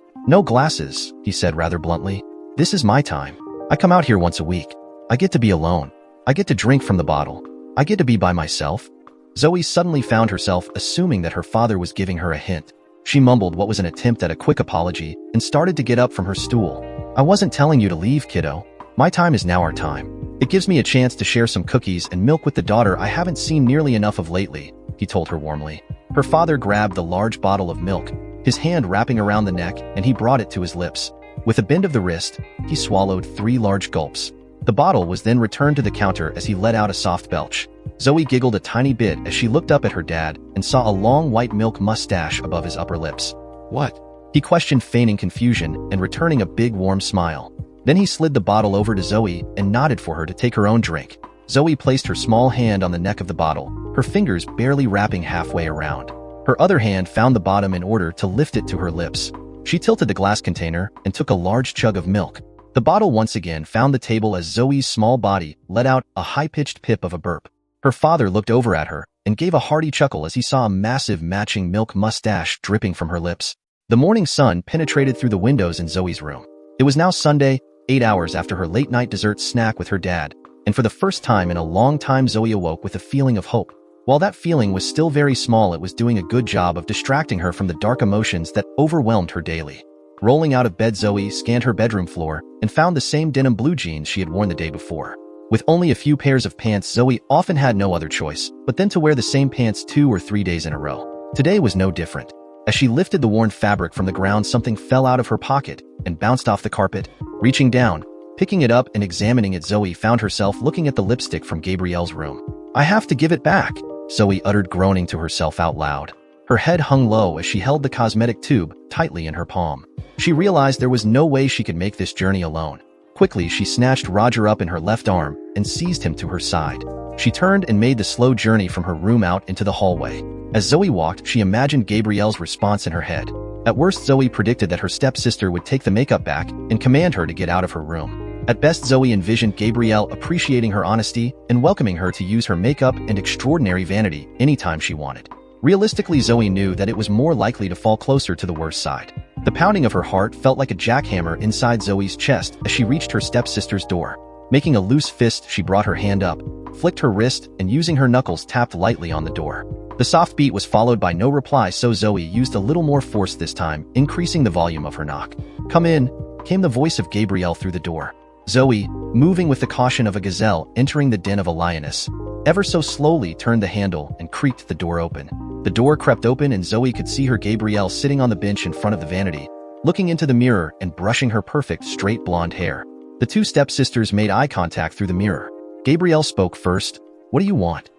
S1: glasses," he said rather bluntly. "This is my time. I come out here once a week. I get to be alone. I get to drink from the bottle. I get to be by myself." Zoe suddenly found herself assuming that her father was giving her a hint. She mumbled what was an attempt at a quick apology and started to get up from her stool. "I wasn't telling you to leave, kiddo. My time is now our time. It gives me a chance to share some cookies and milk with the daughter I haven't seen nearly enough of lately," he told her warmly. Her father grabbed the large bottle of milk, his hand wrapping around the neck, and he brought it to his lips. With a bend of the wrist, he swallowed 3 large gulps. The bottle was then returned to the counter as he let out a soft belch. Zoe giggled a tiny bit as she looked up at her dad and saw a long white milk mustache above his upper lips. "What?" he questioned, feigning confusion and returning a big warm smile. Then he slid the bottle over to Zoe and nodded for her to take her own drink. Zoe placed her small hand on the neck of the bottle, her fingers barely wrapping halfway around. Her other hand found the bottom in order to lift it to her lips. She tilted the glass container and took a large chug of milk. The bottle once again found the table as Zoe's small body let out a high-pitched pip of a burp. Her father looked over at her and gave a hearty chuckle as he saw a massive matching milk mustache dripping from her lips. The morning sun penetrated through the windows in Zoe's room. It was now Sunday, 8 hours after her late-night dessert snack with her dad, and for the first time in a long time Zoe awoke with a feeling of hope. While that feeling was still very small, it was doing a good job of distracting her from the dark emotions that overwhelmed her daily. Rolling out of bed, Zoe scanned her bedroom floor and found the same denim blue jeans she had worn the day before. With only a few pairs of pants, Zoe often had no other choice but then to wear the same pants 2 or 3 days in a row. Today was no different. As she lifted the worn fabric from the ground, something fell out of her pocket and bounced off the carpet. Reaching down, picking it up and examining it, Zoe found herself looking at the lipstick from Gabrielle's room. "I have to give it back," Zoe uttered, groaning to herself out loud. Her head hung low as she held the cosmetic tube tightly in her palm. She realized there was no way she could make this journey alone. Quickly, she snatched Roger up in her left arm and seized him to her side. She turned and made the slow journey from her room out into the hallway. As Zoe walked, she imagined Gabrielle's response in her head. At worst, Zoe predicted that her stepsister would take the makeup back and command her to get out of her room. At best, Zoe envisioned Gabrielle appreciating her honesty and welcoming her to use her makeup and extraordinary vanity anytime she wanted. Realistically, Zoe knew that it was more likely to fall closer to the worst side. The pounding of her heart felt like a jackhammer inside Zoe's chest as she reached her stepsister's door. Making a loose fist, she brought her hand up, flicked her wrist, and using her knuckles tapped lightly on the door. The soft beat was followed by no reply, so Zoe used a little more force this time, increasing the volume of her knock. "Come in," came the voice of Gabrielle through the door. Zoe, moving with the caution of a gazelle entering the den of a lioness, ever so slowly turned the handle and creaked the door open. The door crept open and Zoe could see her Gabrielle sitting on the bench in front of the vanity, looking into the mirror and brushing her perfect straight blonde hair. The two stepsisters made eye contact through the mirror. Gabrielle spoke first. "What do you want?"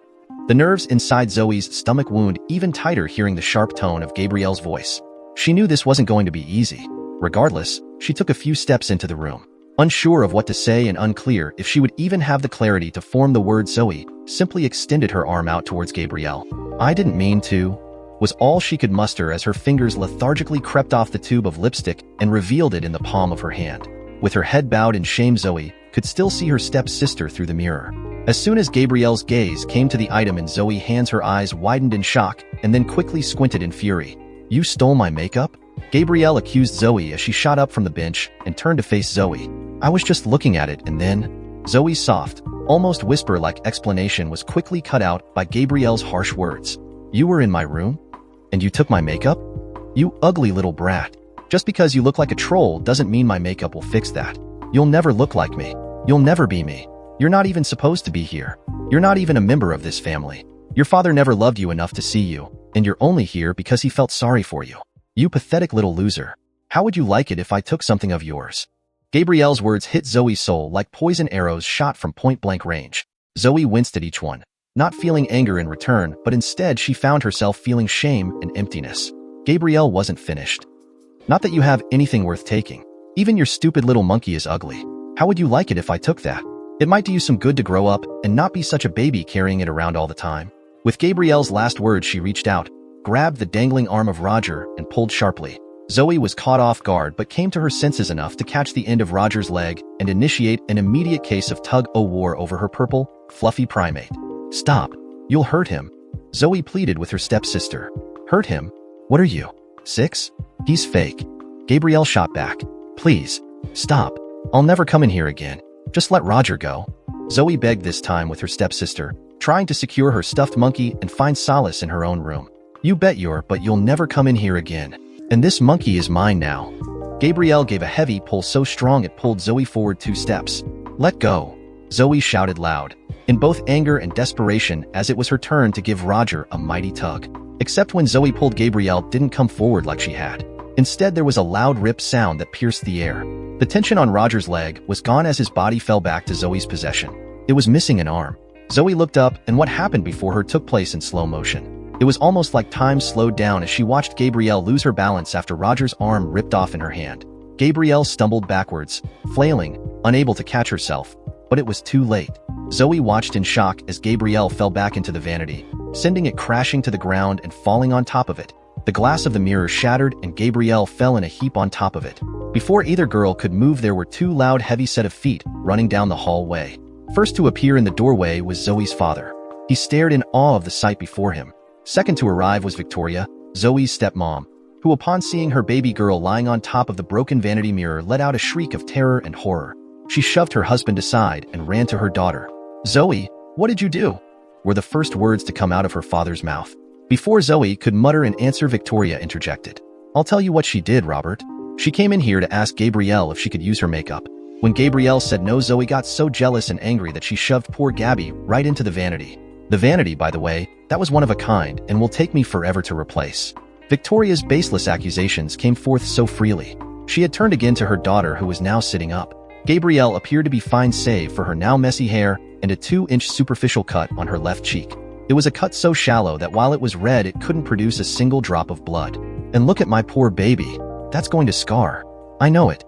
S1: The nerves inside Zoe's stomach wound even tighter hearing the sharp tone of Gabrielle's voice. She knew this wasn't going to be easy. Regardless, she took a few steps into the room. Unsure of what to say and unclear if she would even have the clarity to form the word, Zoe simply extended her arm out towards Gabrielle. "I didn't mean to," was all she could muster as her fingers lethargically crept off the tube of lipstick and revealed it in the palm of her hand. With her head bowed in shame, Zoe could still see her stepsister through the mirror. As soon as Gabrielle's gaze came to the item in Zoe's hands, her eyes widened in shock and then quickly squinted in fury. "You stole my makeup?" Gabrielle accused Zoe as she shot up from the bench and turned to face Zoe. "I was just looking at it and then..." Zoe's soft, almost whisper-like explanation was quickly cut out by Gabrielle's harsh words. "You were in my room? And you took my makeup? You ugly little brat. Just because you look like a troll doesn't mean my makeup will fix that. You'll never look like me. You'll never be me. You're not even supposed to be here. You're not even a member of this family. Your father never loved you enough to see you, and you're only here because he felt sorry for you. You pathetic little loser. How would you like it if I took something of yours?" Gabrielle's words hit Zoe's soul like poison arrows shot from point-blank range. Zoe winced at each one, not feeling anger in return, but instead she found herself feeling shame and emptiness. Gabrielle wasn't finished. "Not that you have anything worth taking. Even your stupid little monkey is ugly. How would you like it if I took that? It might do you some good to grow up and not be such a baby carrying it around all the time." With Gabrielle's last words, she reached out, grabbed the dangling arm of Roger and pulled sharply. Zoe was caught off guard but came to her senses enough to catch the end of Roger's leg and initiate an immediate case of tug-o-war over her purple, fluffy primate. "Stop. You'll hurt him," Zoe pleaded with her stepsister. "Hurt him? What are you, 6? He's fake." Gabrielle shot back. "Please, stop. I'll never come in here again. Just let Roger go." Zoe begged this time with her stepsister, trying to secure her stuffed monkey and find solace in her own room. "You bet but you'll never come in here again. And this monkey is mine now." Gabrielle gave a heavy pull so strong it pulled Zoe forward 2 steps. "Let go," Zoe shouted loud, in both anger and desperation, as it was her turn to give Roger a mighty tug. Except when Zoe pulled, Gabrielle didn't come forward like she had. Instead, there was a loud rip sound that pierced the air. The tension on Roger's leg was gone as his body fell back to Zoe's possession. It was missing an arm. Zoe looked up, and what happened before her took place in slow motion. It was almost like time slowed down as she watched Gabrielle lose her balance after Roger's arm ripped off in her hand. Gabrielle stumbled backwards, flailing, unable to catch herself, but it was too late. Zoe watched in shock as Gabrielle fell back into the vanity, sending it crashing to the ground and falling on top of it. The glass of the mirror shattered and Gabrielle fell in a heap on top of it. Before either girl could move, there were 2 loud, heavy set of feet running down the hallway. First to appear in the doorway was Zoe's father. He stared in awe of the sight before him. Second to arrive was Victoria, Zoe's stepmom, who upon seeing her baby girl lying on top of the broken vanity mirror let out a shriek of terror and horror. She shoved her husband aside and ran to her daughter. "Zoe, what did you do?" were the first words to come out of her father's mouth. Before Zoe could mutter an answer, Victoria interjected. "I'll tell you what she did, Robert. She came in here to ask Gabrielle if she could use her makeup. When Gabrielle said no, Zoe got so jealous and angry that she shoved poor Gabby right into the vanity. The vanity, by the way, that was one of a kind and will take me forever to replace." Victoria's baseless accusations came forth so freely. She had turned again to her daughter, who was now sitting up. Gabrielle appeared to be fine save for her now messy hair and a 2-inch superficial cut on her left cheek. It was a cut so shallow that while it was red, it couldn't produce a single drop of blood. "And look at my poor baby. That's going to scar." I know it.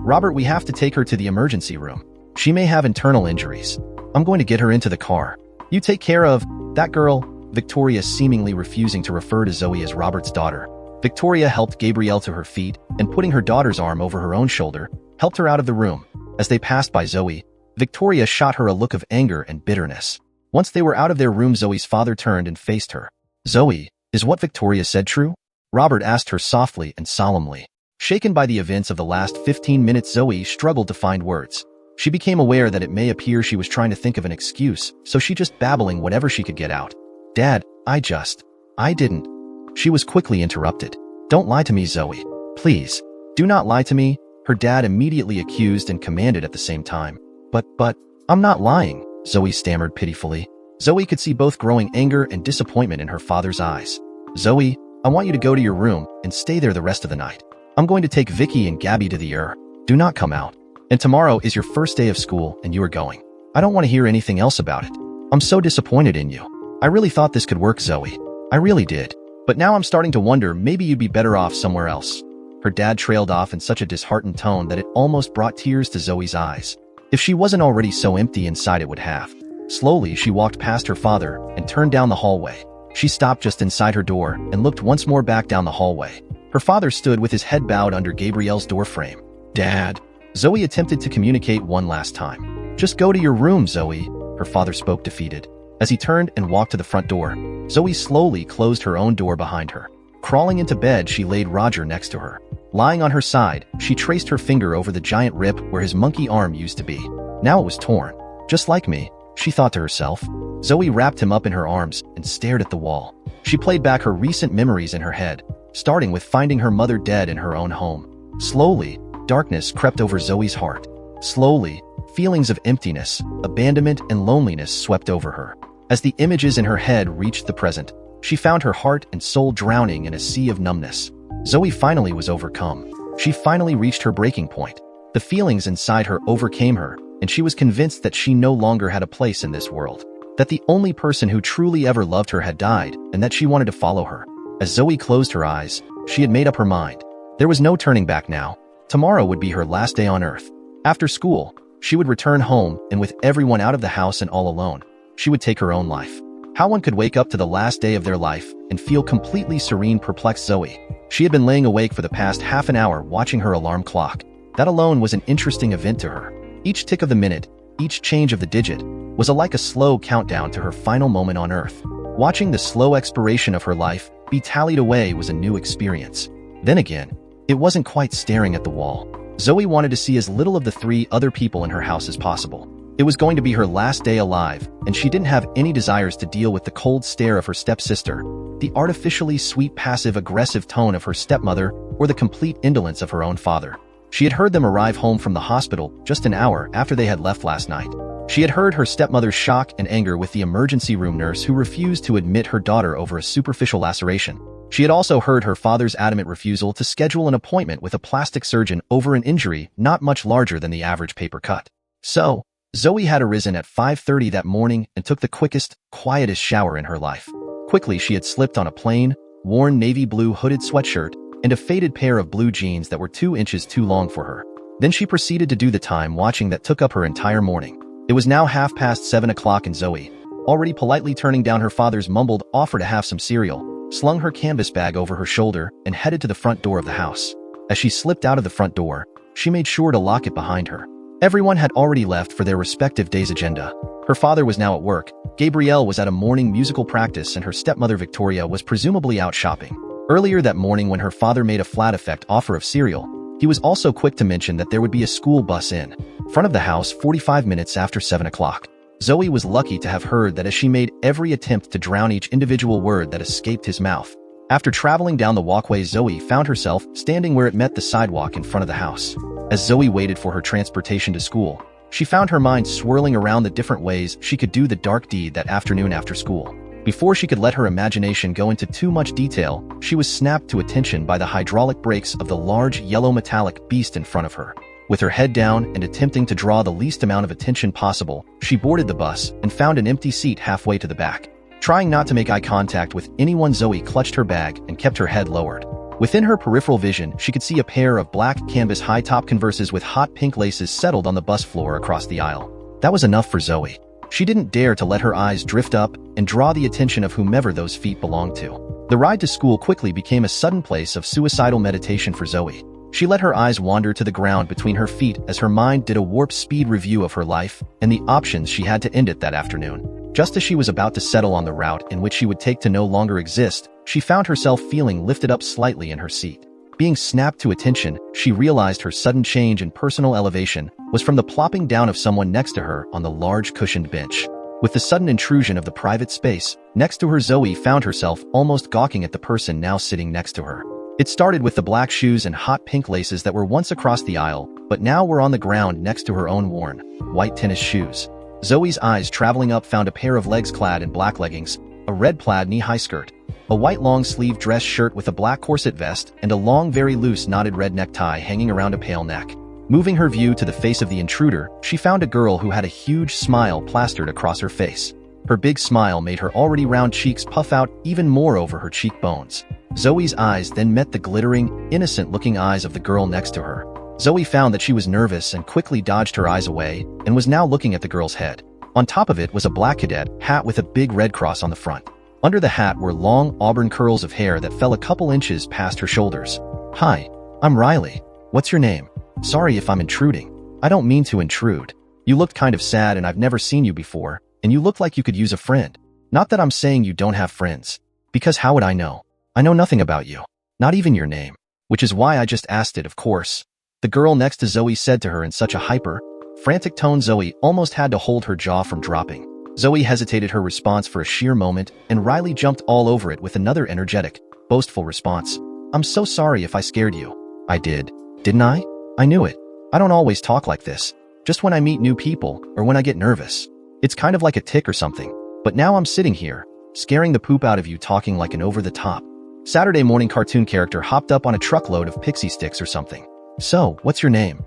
S1: Robert, we have to take her to the emergency room. She may have internal injuries. I'm going to get her into the car. You take care of that girl." Victoria, seemingly refusing to refer to Zoe as Robert's daughter. Victoria helped Gabrielle to her feet and, putting her daughter's arm over her own shoulder, helped her out of the room. As they passed by Zoe, Victoria shot her a look of anger and bitterness. Once they were out of their room, Zoe's father turned and faced her. "Zoe, is what Victoria said true?" Robert asked her softly and solemnly. Shaken by the events of the last 15 minutes, Zoe struggled to find words. She became aware that it may appear she was trying to think of an excuse, so she just babbling whatever she could get out. "Dad, I didn't." She was quickly interrupted. "Don't lie to me, Zoe. Please, do not lie to me," her dad immediately accused and commanded at the same time. But, I'm not lying," Zoe stammered pitifully. Zoe could see both growing anger and disappointment in her father's eyes. "Zoe, I want you to go to your room and stay there the rest of the night. I'm going to take Vicky and Gabby to the Do not come out. And tomorrow is your first day of school and you are going. I don't want to hear anything else about it. I'm so disappointed in you. I really thought this could work, Zoe. I really did. But now I'm starting to wonder maybe you'd be better off somewhere else." Her dad trailed off in such a disheartened tone that it almost brought tears to Zoe's eyes. If she wasn't already so empty inside, it would have. Slowly, she walked past her father and turned down the hallway. She stopped just inside her door and looked once more back down the hallway. Her father stood with his head bowed under Gabrielle's doorframe. "Dad." Zoe attempted to communicate one last time. "Just go to your room, Zoe," her father spoke defeated. As he turned and walked to the front door, Zoe slowly closed her own door behind her. Crawling into bed, she laid Roger next to her. Lying on her side, she traced her finger over the giant rip where his monkey arm used to be. Now it was torn. "Just like me," she thought to herself. Zoe wrapped him up in her arms and stared at the wall. She played back her recent memories in her head, starting with finding her mother dead in her own home. Slowly, darkness crept over Zoe's heart. Slowly, feelings of emptiness, abandonment, and loneliness swept over her. As the images in her head reached the present, she found her heart and soul drowning in a sea of numbness. Zoe finally was overcome. She finally reached her breaking point. The feelings inside her overcame her, and she was convinced that she no longer had a place in this world. That the only person who truly ever loved her had died, and that she wanted to follow her. As Zoe closed her eyes, she had made up her mind. There was no turning back now. Tomorrow would be her last day on Earth. After school, she would return home, and with everyone out of the house and all alone, she would take her own life. How one could wake up to the last day of their life and feel completely serene perplexed Zoe. She had been laying awake for the past half an hour watching her alarm clock. That alone was an interesting event to her. Each tick of the minute, each change of the digit, was like a slow countdown to her final moment on Earth. Watching the slow expiration of her life be tallied away was a new experience. Then again, it wasn't quite staring at the wall. Zoe wanted to see as little of the 3 other people in her house as possible. It was going to be her last day alive, and she didn't have any desires to deal with the cold stare of her stepsister, the artificially sweet passive-aggressive tone of her stepmother, or the complete indolence of her own father. She had heard them arrive home from the hospital just an hour after they had left last night. She had heard her stepmother's shock and anger with the emergency room nurse who refused to admit her daughter over a superficial laceration. She had also heard her father's adamant refusal to schedule an appointment with a plastic surgeon over an injury not much larger than the average paper cut. So, Zoe had arisen at 5:30 that morning and took the quickest, quietest shower in her life. Quickly, she had slipped on a plain, worn navy blue hooded sweatshirt and a faded pair of blue jeans that were 2 inches too long for her. Then she proceeded to do the time watching that took up her entire morning. It was now 7:30 and Zoe, already politely turning down her father's mumbled offer to have some cereal, slung her canvas bag over her shoulder and headed to the front door of the house. As she slipped out of the front door, she made sure to lock it behind her. Everyone had already left for their respective day's agenda. Her father was now at work, Gabrielle was at a morning musical practice, and her stepmother Victoria was presumably out shopping. Earlier that morning, when her father made a flat-effect offer of cereal, he was also quick to mention that there would be a school bus in front of the house 45 minutes after 7 o'clock. Zoe was lucky to have heard that as she made every attempt to drown each individual word that escaped his mouth. After traveling down the walkway, Zoe found herself standing where it met the sidewalk in front of the house. As Zoe waited for her transportation to school, she found her mind swirling around the different ways she could do the dark deed that afternoon after school. Before she could let her imagination go into too much detail, she was snapped to attention by the hydraulic brakes of the large yellow metallic beast in front of her. With her head down and attempting to draw the least amount of attention possible, she boarded the bus and found an empty seat halfway to the back. Trying not to make eye contact with anyone, Zoe clutched her bag and kept her head lowered. Within her peripheral vision, she could see a pair of black canvas high-top Converses with hot pink laces settled on the bus floor across the aisle. That was enough for Zoe. She didn't dare to let her eyes drift up and draw the attention of whomever those feet belonged to. The ride to school quickly became a sudden place of suicidal meditation for Zoe. She let her eyes wander to the ground between her feet as her mind did a warp-speed review of her life and the options she had to end it that afternoon. Just as she was about to settle on the route in which she would take to no longer exist, she found herself feeling lifted up slightly in her seat. Being snapped to attention, she realized her sudden change in personal elevation was from the plopping down of someone next to her on the large cushioned bench. With the sudden intrusion of the private space next to her, Zoe found herself almost gawking at the person now sitting next to her. It started with the black shoes and hot pink laces that were once across the aisle, but now were on the ground next to her own worn, white tennis shoes. Zoe's eyes traveling up found a pair of legs clad in black leggings, a red plaid knee-high skirt, a white long-sleeve dress shirt with a black corset vest, and a long, very loose knotted red necktie hanging around a pale neck. Moving her view to the face of the intruder, she found a girl who had a huge smile plastered across her face. Her big smile made her already round cheeks puff out even more over her cheekbones. Zoe's eyes then met the glittering, innocent-looking eyes of the girl next to her. Zoe found that she was nervous and quickly dodged her eyes away and was now looking at the girl's head. On top of it was a black cadet hat with a big red cross on the front. Under the hat were long auburn curls of hair that fell a couple inches past her shoulders. "Hi, I'm Riley. What's your name? Sorry if I'm intruding. I don't mean to intrude. You looked kind of sad and I've never seen you before, and you look like you could use a friend. Not that I'm saying you don't have friends, because how would I know? I know nothing about you, not even your name, which is why I just asked it, of course." The girl next to Zoe said to her in such a hyper, frantic tone Zoe almost had to hold her jaw from dropping. Zoe hesitated her response for a sheer moment, and Riley jumped all over it with another energetic, boastful response. "I'm so sorry if I scared you." "I did, didn't I? I knew it. I don't always talk like this, just when I meet new people or when I get nervous. It's kind of like a tic or something, but now I'm sitting here, scaring the poop out of you talking like an over-the-top Saturday morning cartoon character hopped up on a truckload of pixie sticks or something. So, what's your name?"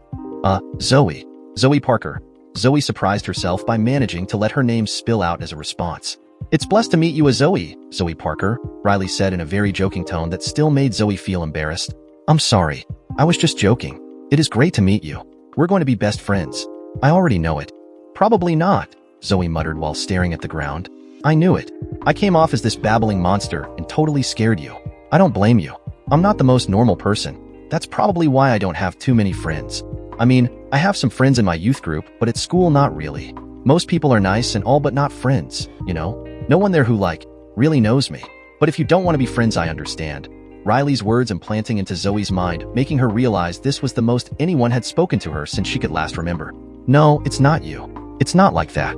S1: Zoe. Zoe Parker." Zoe surprised herself by managing to let her name spill out as a response. "It's blessed to meet you as Zoe Parker," Riley said in a very joking tone that still made Zoe feel embarrassed. "I'm sorry. I was just joking. It is great to meet you. We're going to be best friends." "I already know it." "Probably not," Zoe muttered while staring at the ground. I knew it. I came off as this babbling monster and totally scared you. I don't blame you. I'm not the most normal person. That's probably why I don't have too many friends. I mean, I have some friends in my youth group, but at school not really. Most people are nice and all but not friends, you know? No one there who, really knows me. But if you don't want to be friends, I understand. Riley's words implanting into Zoe's mind, making her realize this was the most anyone had spoken to her since she could last remember. No, it's not you. It's not like that.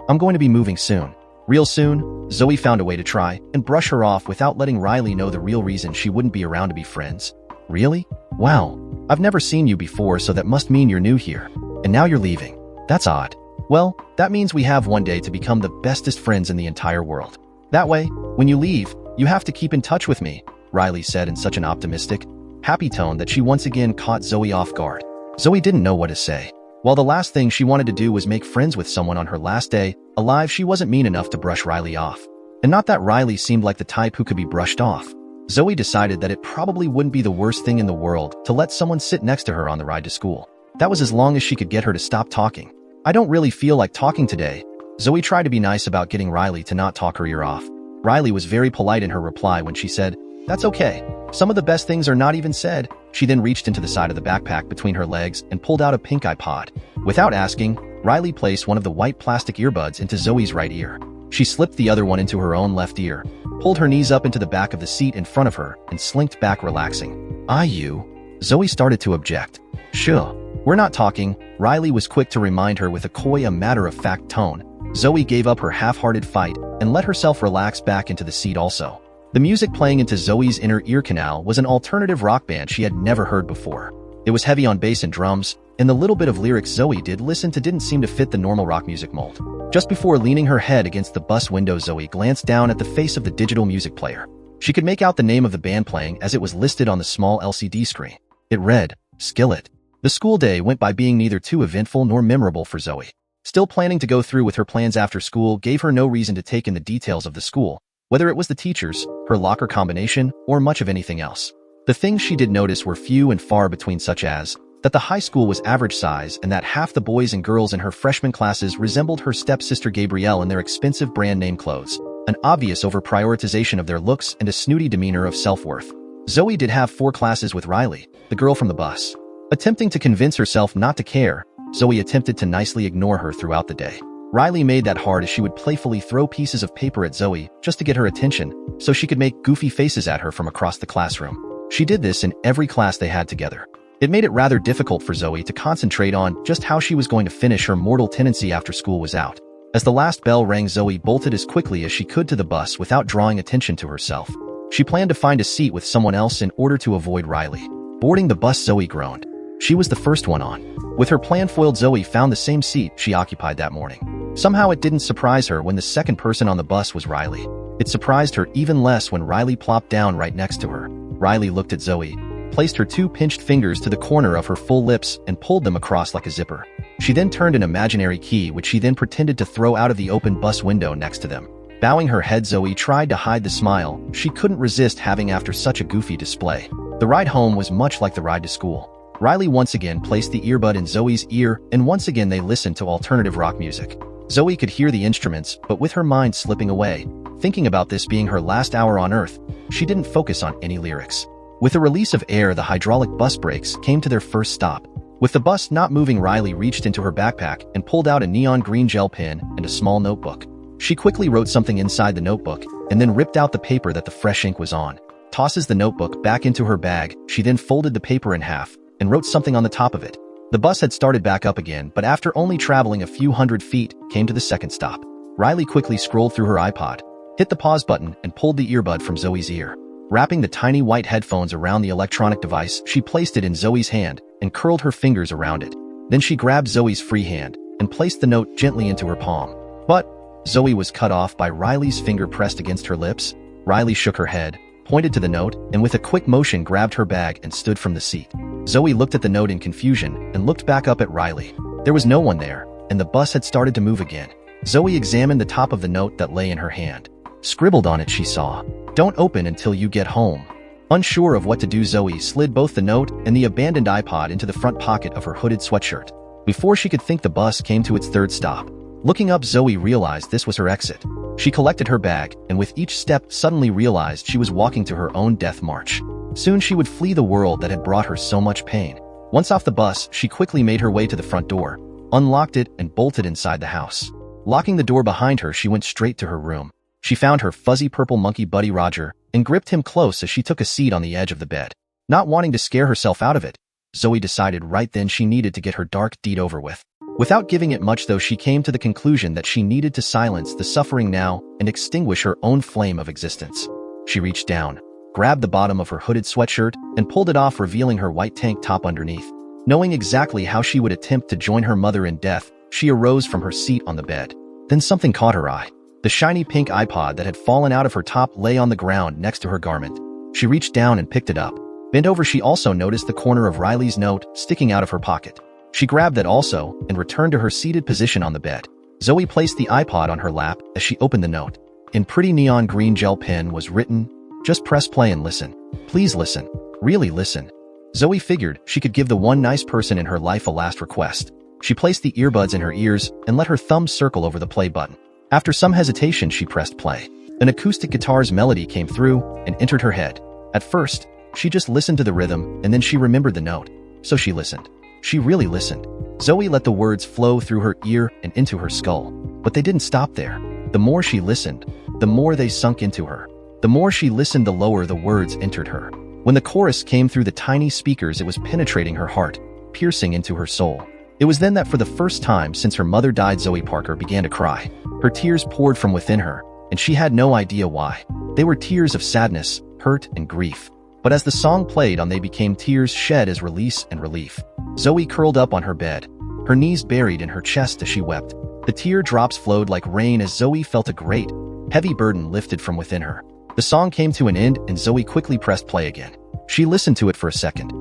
S1: I'm going to be moving soon. Real soon. Zoe found a way to try and brush her off without letting Riley know the real reason she wouldn't be around to be friends. Really? Wow. I've never seen you before, so that must mean you're new here. And now you're leaving. That's odd. Well, that means we have one day to become the bestest friends in the entire world. That way, when you leave, you have to keep in touch with me, Riley said in such an optimistic, happy tone that she once again caught Zoe off guard. Zoe didn't know what to say. While the last thing she wanted to do was make friends with someone on her last day alive, she wasn't mean enough to brush Riley off. And not that Riley seemed like the type who could be brushed off. Zoe decided that it probably wouldn't be the worst thing in the world to let someone sit next to her on the ride to school. That was as long as she could get her to stop talking. I don't really feel like talking today. Zoe tried to be nice about getting Riley to not talk her ear off. Riley was very polite in her reply when she said, "That's okay. Some of the best things are not even said." She then reached into the side of the backpack between her legs and pulled out a pink iPod. Without asking, Riley placed one of the white plastic earbuds into Zoe's right ear. She slipped the other one into her own left ear, pulled her knees up into the back of the seat in front of her, and slinked back relaxing. You? Zoe started to object. Sure. We're not talking. Riley was quick to remind her with a coy, matter-of-fact tone. Zoe gave up her half-hearted fight and let herself relax back into the seat also. The music playing into Zoe's inner ear canal was an alternative rock band she had never heard before. It was heavy on bass and drums, and the little bit of lyrics Zoe did listen to didn't seem to fit the normal rock music mold. Just before leaning her head against the bus window, Zoe glanced down at the face of the digital music player. She could make out the name of the band playing as it was listed on the small LCD screen. It read, Skillet. The school day went by being neither too eventful nor memorable for Zoe. Still planning to go through with her plans after school gave her no reason to take in the details of the school, whether it was the teachers, her locker combination, or much of anything else. The things she did notice were few and far between, such as that the high school was average size and that half the boys and girls in her freshman classes resembled her stepsister Gabrielle in their expensive brand name clothes, an obvious over-prioritization of their looks and a snooty demeanor of self-worth. Zoe did have 4 classes with Riley, the girl from the bus. Attempting to convince herself not to care, Zoe attempted to nicely ignore her throughout the day. Riley made that hard as she would playfully throw pieces of paper at Zoe just to get her attention, so she could make goofy faces at her from across the classroom. She did this in every class they had together. It made it rather difficult for Zoe to concentrate on just how she was going to finish her mortal tenancy after school was out. As the last bell rang, Zoe bolted as quickly as she could to the bus without drawing attention to herself. She planned to find a seat with someone else in order to avoid Riley. Boarding the bus, Zoe groaned. She was the first one on. With her plan foiled, Zoe found the same seat she occupied that morning. Somehow it didn't surprise her when the second person on the bus was Riley. It surprised her even less when Riley plopped down right next to her. Riley looked at Zoe, placed her 2 pinched fingers to the corner of her full lips and pulled them across like a zipper. She then turned an imaginary key which she then pretended to throw out of the open bus window next to them. Bowing her head, Zoe tried to hide the smile she couldn't resist having after such a goofy display. The ride home was much like the ride to school. Riley once again placed the earbud in Zoe's ear, and once again they listened to alternative rock music. Zoe could hear the instruments, but with her mind slipping away, thinking about this being her last hour on Earth, she didn't focus on any lyrics. With a release of air, the hydraulic bus brakes came to their first stop. With the bus not moving, Riley reached into her backpack and pulled out a neon green gel pen and a small notebook. She quickly wrote something inside the notebook and then ripped out the paper that the fresh ink was on. Tosses the notebook back into her bag, she then folded the paper in half and wrote something on the top of it. The bus had started back up again, but after only traveling a few hundred feet, came to the second stop. Riley quickly scrolled through her iPod, hit the pause button, and pulled the earbud from Zoe's ear. Wrapping the tiny white headphones around the electronic device, she placed it in Zoe's hand and curled her fingers around it. Then she grabbed Zoe's free hand and placed the note gently into her palm. But Zoe was cut off by Riley's finger pressed against her lips. Riley shook her head, pointed to the note, and with a quick motion grabbed her bag and stood from the seat. Zoe looked at the note in confusion and looked back up at Riley. There was no one there, and the bus had started to move again. Zoe examined the top of the note that lay in her hand. Scribbled on it, she saw, "Don't open until you get home." Unsure of what to do, Zoe slid both the note and the abandoned iPod into the front pocket of her hooded sweatshirt. Before she could think, the bus came to its third stop. Looking up, Zoe realized this was her exit. She collected her bag, and with each step suddenly realized she was walking to her own death march. Soon she would flee the world that had brought her so much pain. Once off the bus, she quickly made her way to the front door, unlocked it, and bolted inside the house. Locking the door behind her, she went straight to her room. She found her fuzzy purple monkey buddy Roger and gripped him close as she took a seat on the edge of the bed. Not wanting to scare herself out of it, Zoe decided right then she needed to get her dark deed over with. Without giving it much though, she came to the conclusion that she needed to silence the suffering now and extinguish her own flame of existence. She reached down, grabbed the bottom of her hooded sweatshirt, and pulled it off, revealing her white tank top underneath. Knowing exactly how she would attempt to join her mother in death, she arose from her seat on the bed. Then something caught her eye. The shiny pink iPod that had fallen out of her top lay on the ground next to her garment. She reached down and picked it up. Bent over, she also noticed the corner of Riley's note sticking out of her pocket. She grabbed that also and returned to her seated position on the bed. Zoe placed the iPod on her lap as she opened the note. In pretty neon green gel pen was written, "Just press play and listen. Please listen. Really listen." Zoe figured she could give the one nice person in her life a last request. She placed the earbuds in her ears and let her thumb circle over the play button. After some hesitation, she pressed play. An acoustic guitar's melody came through and entered her head. At first, she just listened to the rhythm, and then she remembered the note. So she listened. She really listened. Zoe let the words flow through her ear and into her skull. But they didn't stop there. The more she listened, the more they sunk into her. The more she listened, the lower the words entered her. When the chorus came through the tiny speakers, it was penetrating her heart, piercing into her soul. It was then that for the first time since her mother died, Zoe Parker began to cry. Her tears poured from within her, and she had no idea why. They were tears of sadness, hurt, and grief. But as the song played on, they became tears shed as release and relief. Zoe curled up on her bed, her knees buried in her chest as she wept. The tear drops flowed like rain as Zoe felt a great, heavy burden lifted from within her. The song came to an end and Zoe quickly pressed play again. She listened to it for a second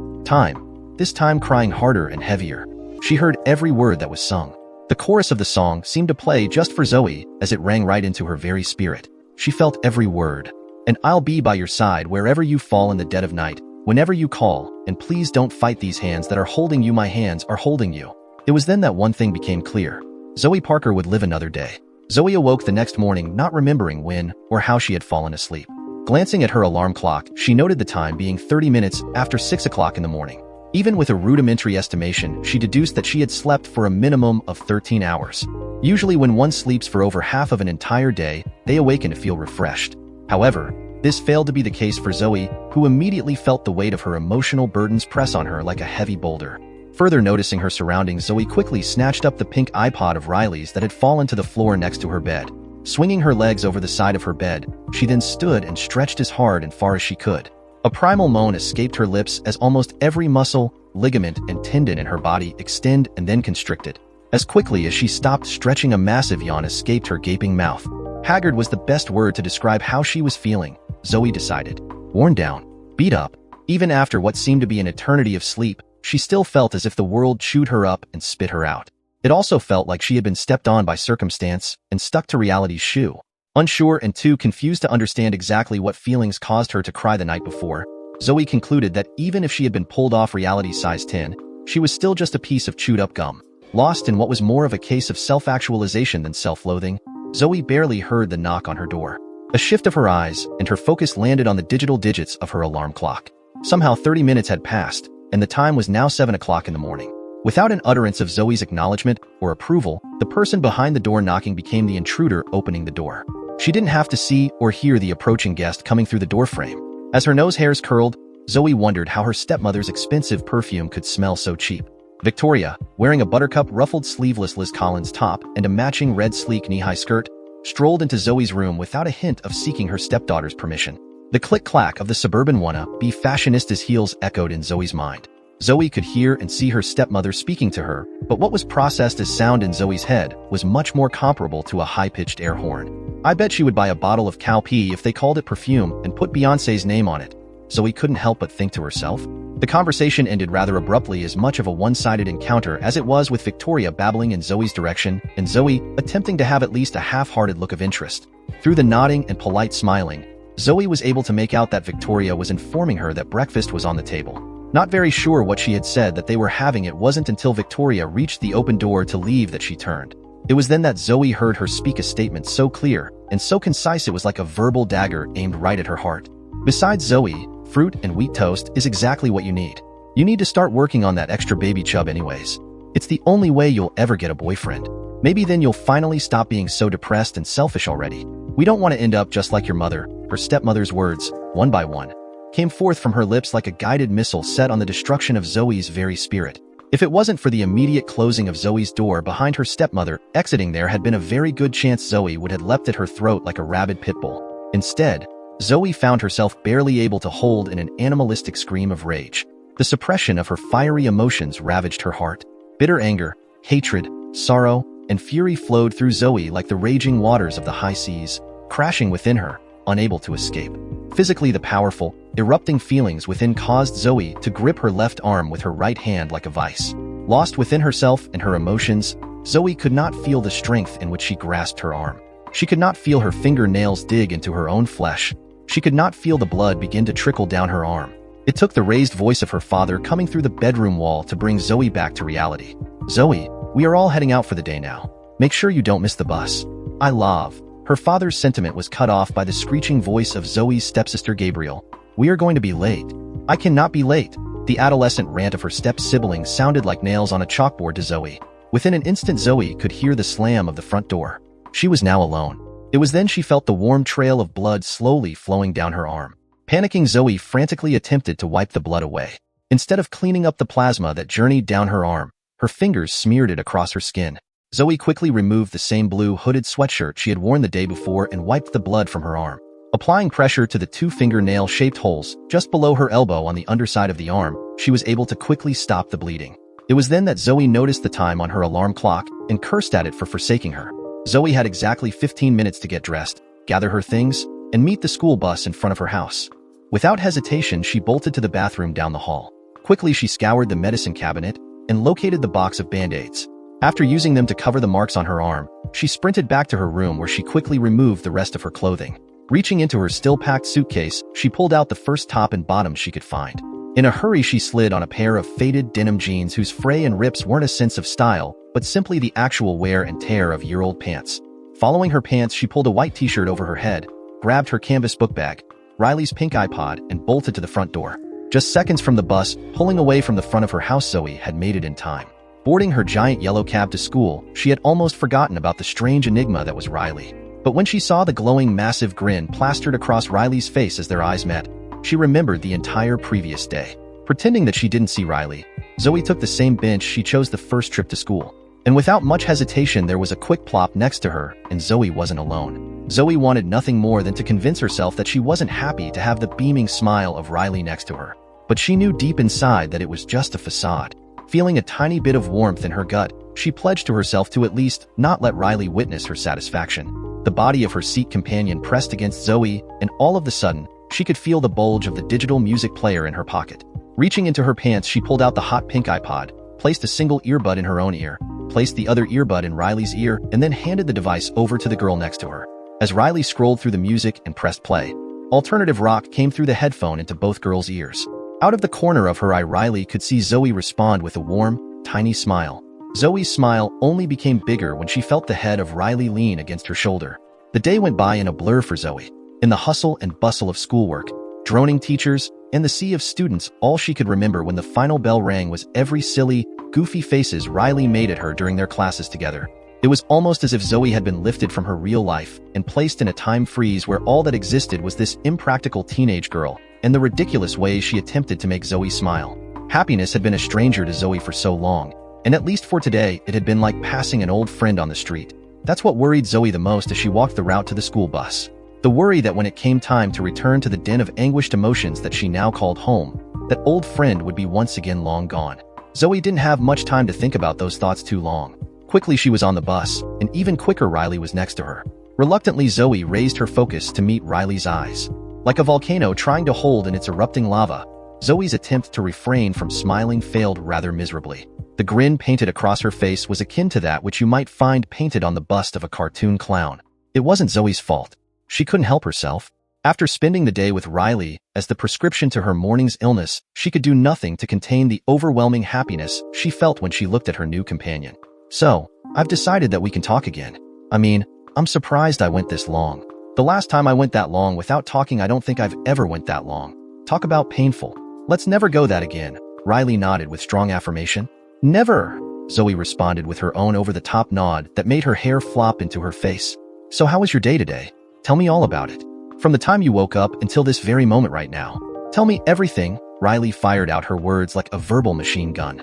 S1: this time crying harder and heavier. She heard every word that was sung. The chorus of the song seemed to play just for Zoe as it rang right into her very spirit. She felt every word. "And I'll be by your side wherever you fall in the dead of night, whenever you call, and please don't fight these hands that are holding you, my hands are holding you." It was then that one thing became clear. Zoe Parker would live another day. Zoe awoke the next morning not remembering when or how she had fallen asleep. Glancing at her alarm clock, she noted the time being 30 minutes after 6 o'clock in the morning. Even with a rudimentary estimation, she deduced that she had slept for a minimum of 13 hours. Usually when one sleeps for over half of an entire day, they awaken to feel refreshed. However, this failed to be the case for Zoe, who immediately felt the weight of her emotional burdens press on her like a heavy boulder. Further noticing her surroundings, Zoe quickly snatched up the pink iPod of Riley's that had fallen to the floor next to her bed. Swinging her legs over the side of her bed, she then stood and stretched as hard and far as she could. A primal moan escaped her lips as almost every muscle, ligament, and tendon in her body extended and then constricted. As quickly as she stopped stretching, a massive yawn escaped her gaping mouth. Haggard was the best word to describe how she was feeling, Zoe decided. Worn down, beat up. Even after what seemed to be an eternity of sleep, she still felt as if the world chewed her up and spit her out. It also felt like she had been stepped on by circumstance and stuck to reality's shoe. Unsure and too confused to understand exactly what feelings caused her to cry the night before, Zoe concluded that even if she had been pulled off reality's size 10, she was still just a piece of chewed-up gum. Lost in what was more of a case of self-actualization than self-loathing, Zoe barely heard the knock on her door. A shift of her eyes, and her focus landed on the digital digits of her alarm clock. Somehow 30 minutes had passed, and the time was now 7 o'clock in the morning. Without an utterance of Zoe's acknowledgement or approval, the person behind the door knocking became the intruder opening the door. She didn't have to see or hear the approaching guest coming through the doorframe. As her nose hairs curled, Zoe wondered how her stepmother's expensive perfume could smell so cheap. Victoria, wearing a buttercup ruffled sleeveless Liz Collins top and a matching red sleek knee-high skirt, strolled into Zoe's room without a hint of seeking her stepdaughter's permission. The click-clack of the suburban wanna-be fashionista's heels echoed in Zoe's mind. Zoe could hear and see her stepmother speaking to her, but what was processed as sound in Zoe's head was much more comparable to a high-pitched air horn. "I bet she would buy a bottle of cow pee if they called it perfume and put Beyoncé's name on it," Zoe couldn't help but think to herself. The conversation ended rather abruptly, as much of a one-sided encounter as it was, with Victoria babbling in Zoe's direction and Zoe attempting to have at least a half-hearted look of interest. Through the nodding and polite smiling, Zoe was able to make out that Victoria was informing her that breakfast was on the table. Not very sure what she had said that they were having, it wasn't until Victoria reached the open door to leave that she turned. It was then that Zoe heard her speak a statement so clear and so concise it was like a verbal dagger aimed right at her heart. Besides Zoe, fruit and wheat toast is exactly what you need. You need to start working on that extra baby chub anyways. It's the only way you'll ever get a boyfriend. Maybe then you'll finally stop being so depressed and selfish already. We don't want to end up just like your mother. Her stepmother's words, one by one, came forth from her lips like a guided missile set on the destruction of Zoe's very spirit. If it wasn't for the immediate closing of Zoe's door behind her stepmother, exiting there had been a very good chance Zoe would have leapt at her throat like a rabid pit bull. Instead, Zoe found herself barely able to hold in an animalistic scream of rage. The suppression of her fiery emotions ravaged her heart. Bitter anger, hatred, sorrow, and fury flowed through Zoe like the raging waters of the high seas, crashing within her, unable to escape. Physically, the powerful, erupting feelings within caused Zoe to grip her left arm with her right hand like a vice. Lost within herself and her emotions, Zoe could not feel the strength in which she grasped her arm. She could not feel her fingernails dig into her own flesh. She could not feel the blood begin to trickle down her arm. It took the raised voice of her father coming through the bedroom wall to bring Zoe back to reality. "Zoe, we are all heading out for the day now. Make sure you don't miss the bus. I love." Her father's sentiment was cut off by the screeching voice of Zoe's stepsister Gabriel. "We are going to be late." "I cannot be late." The adolescent rant of her step-sibling sounded like nails on a chalkboard to Zoe. Within an instant, Zoe could hear the slam of the front door. She was now alone. It was then she felt the warm trail of blood slowly flowing down her arm. Panicking, Zoe frantically attempted to wipe the blood away. Instead of cleaning up the plasma that journeyed down her arm, her fingers smeared it across her skin. Zoe quickly removed the same blue hooded sweatshirt she had worn the day before and wiped the blood from her arm. Applying pressure to the two fingernail-shaped holes just below her elbow on the underside of the arm, she was able to quickly stop the bleeding. It was then that Zoe noticed the time on her alarm clock and cursed at it for forsaking her. Zoe had exactly 15 minutes to get dressed, gather her things, and meet the school bus in front of her house. Without hesitation, she bolted to the bathroom down the hall. Quickly, she scoured the medicine cabinet and located the box of Band-Aids. After using them to cover the marks on her arm, she sprinted back to her room where she quickly removed the rest of her clothing. Reaching into her still-packed suitcase, she pulled out the first top and bottom she could find. In a hurry, she slid on a pair of faded denim jeans whose fray and rips weren't a sense of style, but simply the actual wear and tear of year-old pants. Following her pants, she pulled a white t-shirt over her head, grabbed her canvas book bag, Riley's pink iPod, and bolted to the front door. Just seconds from the bus, pulling away from the front of her house, Zoe had made it in time. Boarding her giant yellow cab to school, she had almost forgotten about the strange enigma that was Riley. But when she saw the glowing, massive grin plastered across Riley's face as their eyes met, she remembered the entire previous day. Pretending that she didn't see Riley, Zoe took the same bench she chose the first trip to school. And without much hesitation, there was a quick plop next to her, and Zoe wasn't alone. Zoe wanted nothing more than to convince herself that she wasn't happy to have the beaming smile of Riley next to her. But she knew deep inside that it was just a facade. Feeling a tiny bit of warmth in her gut, she pledged to herself to at least not let Riley witness her satisfaction. The body of her seat companion pressed against Zoe, and all of a sudden, she could feel the bulge of the digital music player in her pocket. Reaching into her pants, she pulled out the hot pink iPod, placed a single earbud in her own ear, placed the other earbud in Riley's ear, and then handed the device over to the girl next to her. As Riley scrolled through the music and pressed play, alternative rock came through the headphone into both girls' ears. Out of the corner of her eye, Riley could see Zoe respond with a warm, tiny smile. Zoe's smile only became bigger when she felt the head of Riley lean against her shoulder. The day went by in a blur for Zoe. In the hustle and bustle of schoolwork, droning teachers, and the sea of students, all she could remember when the final bell rang was every silly, goofy faces Riley made at her during their classes together. It was almost as if Zoe had been lifted from her real life and placed in a time freeze where all that existed was this impractical teenage girl and the ridiculous ways she attempted to make Zoe smile. Happiness had been a stranger to Zoe for so long, and at least for today, it had been like passing an old friend on the street. That's what worried Zoe the most as she walked the route to the school bus. The worry that when it came time to return to the den of anguished emotions that she now called home, that old friend would be once again long gone. Zoe didn't have much time to think about those thoughts too long. Quickly, she was on the bus, and even quicker, Riley was next to her. Reluctantly, Zoe raised her focus to meet Riley's eyes. Like a volcano trying to hold in its erupting lava, Zoe's attempt to refrain from smiling failed rather miserably. The grin painted across her face was akin to that which you might find painted on the bust of a cartoon clown. It wasn't Zoe's fault. She couldn't help herself. After spending the day with Riley as the prescription to her morning's illness, she could do nothing to contain the overwhelming happiness she felt when she looked at her new companion. So, I've decided that we can talk again. I mean, I'm surprised I went this long. The last time I went that long without talking, I don't think I've ever went that long. Talk about painful. Let's never go that again. Riley nodded with strong affirmation. Never, Zoe responded with her own over-the-top nod that made her hair flop into her face. So how was your day today? Tell me all about it. From the time you woke up until this very moment right now. Tell me everything. Riley fired out her words like a verbal machine gun.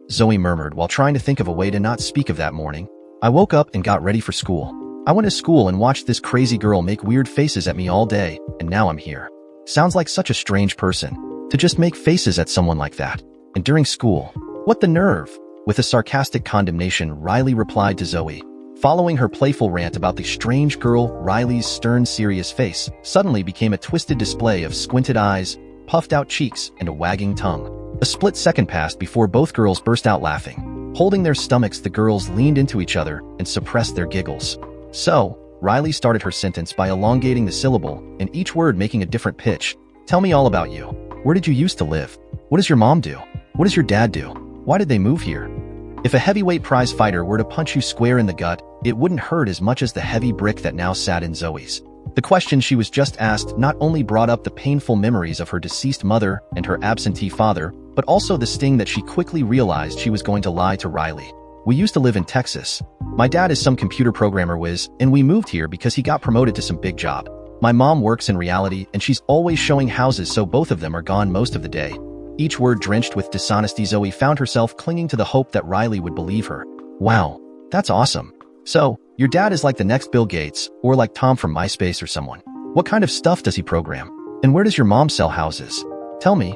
S1: Zoe murmured while trying to think of a way to not speak of that morning. I woke up and got ready for school. I went to school and watched this crazy girl make weird faces at me all day, and now I'm here. Sounds like such a strange person to just make faces at someone like that. And during school, what the nerve? With a sarcastic condemnation, Riley replied to Zoe. Following her playful rant about the strange girl, Riley's stern, serious face suddenly became a twisted display of squinted eyes, puffed-out cheeks, and a wagging tongue. A split second passed before both girls burst out laughing. Holding their stomachs, the girls leaned into each other and suppressed their giggles. So, Riley started her sentence by elongating the syllable, and each word making a different pitch. Tell me all about you. Where did you used to live? What does your mom do? What does your dad do? Why did they move here? If a heavyweight prize fighter were to punch you square in the gut, it wouldn't hurt as much as the heavy brick that now sat in Zoe's. The question she was just asked not only brought up the painful memories of her deceased mother and her absentee father, but also the sting that she quickly realized she was going to lie to Riley. We used to live in Texas. My dad is some computer programmer whiz, and we moved here because he got promoted to some big job. My mom works in reality, and she's always showing houses, so both of them are gone most of the day. Each word drenched with dishonesty, Zoe found herself clinging to the hope that Riley would believe her. Wow, that's awesome. So, your dad is like the next Bill Gates, or like Tom from MySpace or someone. What kind of stuff does he program? And where does your mom sell houses? Tell me,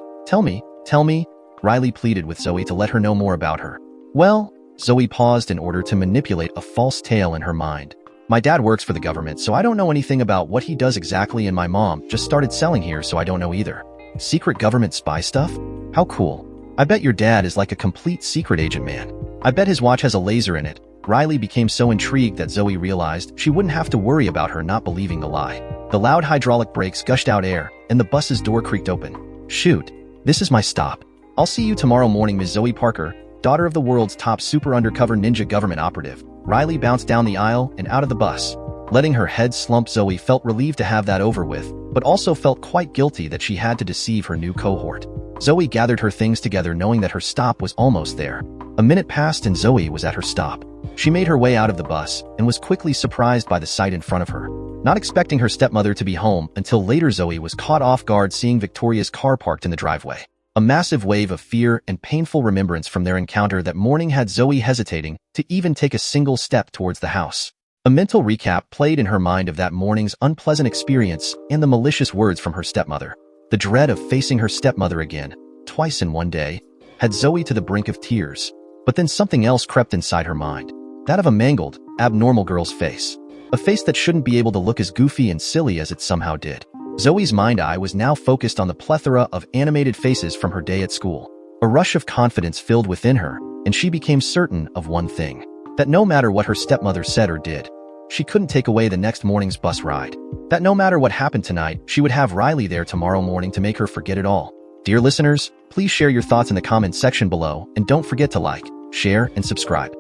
S1: Riley pleaded with Zoe to let her know more about her. Well, Zoe paused in order to manipulate a false tale in her mind. My dad works for the government, so I don't know anything about what he does exactly, and my mom just started selling here, so I don't know either. Secret government spy stuff? How cool. I bet your dad is like a complete secret agent, man. I bet his watch has a laser in it. Riley became so intrigued that Zoe realized she wouldn't have to worry about her not believing the lie. The loud hydraulic brakes gushed out air, and the bus's door creaked open. Shoot, this is my stop. I'll see you tomorrow morning, Ms. Zoe Parker, daughter of the world's top super undercover ninja government operative. Riley bounced down the aisle and out of the bus. Letting her head slump, Zoe felt relieved to have that over with, but also felt quite guilty that she had to deceive her new cohort. Zoe gathered her things together, knowing that her stop was almost there. A minute passed and Zoe was at her stop. She made her way out of the bus and was quickly surprised by the sight in front of her. Not expecting her stepmother to be home until later, Zoe was caught off guard seeing Victoria's car parked in the driveway. A massive wave of fear and painful remembrance from their encounter that morning had Zoe hesitating to even take a single step towards the house. A mental recap played in her mind of that morning's unpleasant experience and the malicious words from her stepmother. The dread of facing her stepmother again, twice in one day, had Zoe to the brink of tears. But then something else crept inside her mind. That of a mangled, abnormal girl's face. A face that shouldn't be able to look as goofy and silly as it somehow did. Zoe's mind-eye was now focused on the plethora of animated faces from her day at school. A rush of confidence filled within her, and she became certain of one thing. That no matter what her stepmother said or did, she couldn't take away the next morning's bus ride. That no matter what happened tonight, she would have Riley there tomorrow morning to make her forget it all. Dear listeners, please share your thoughts in the comments section below, and don't forget to like, share, and subscribe.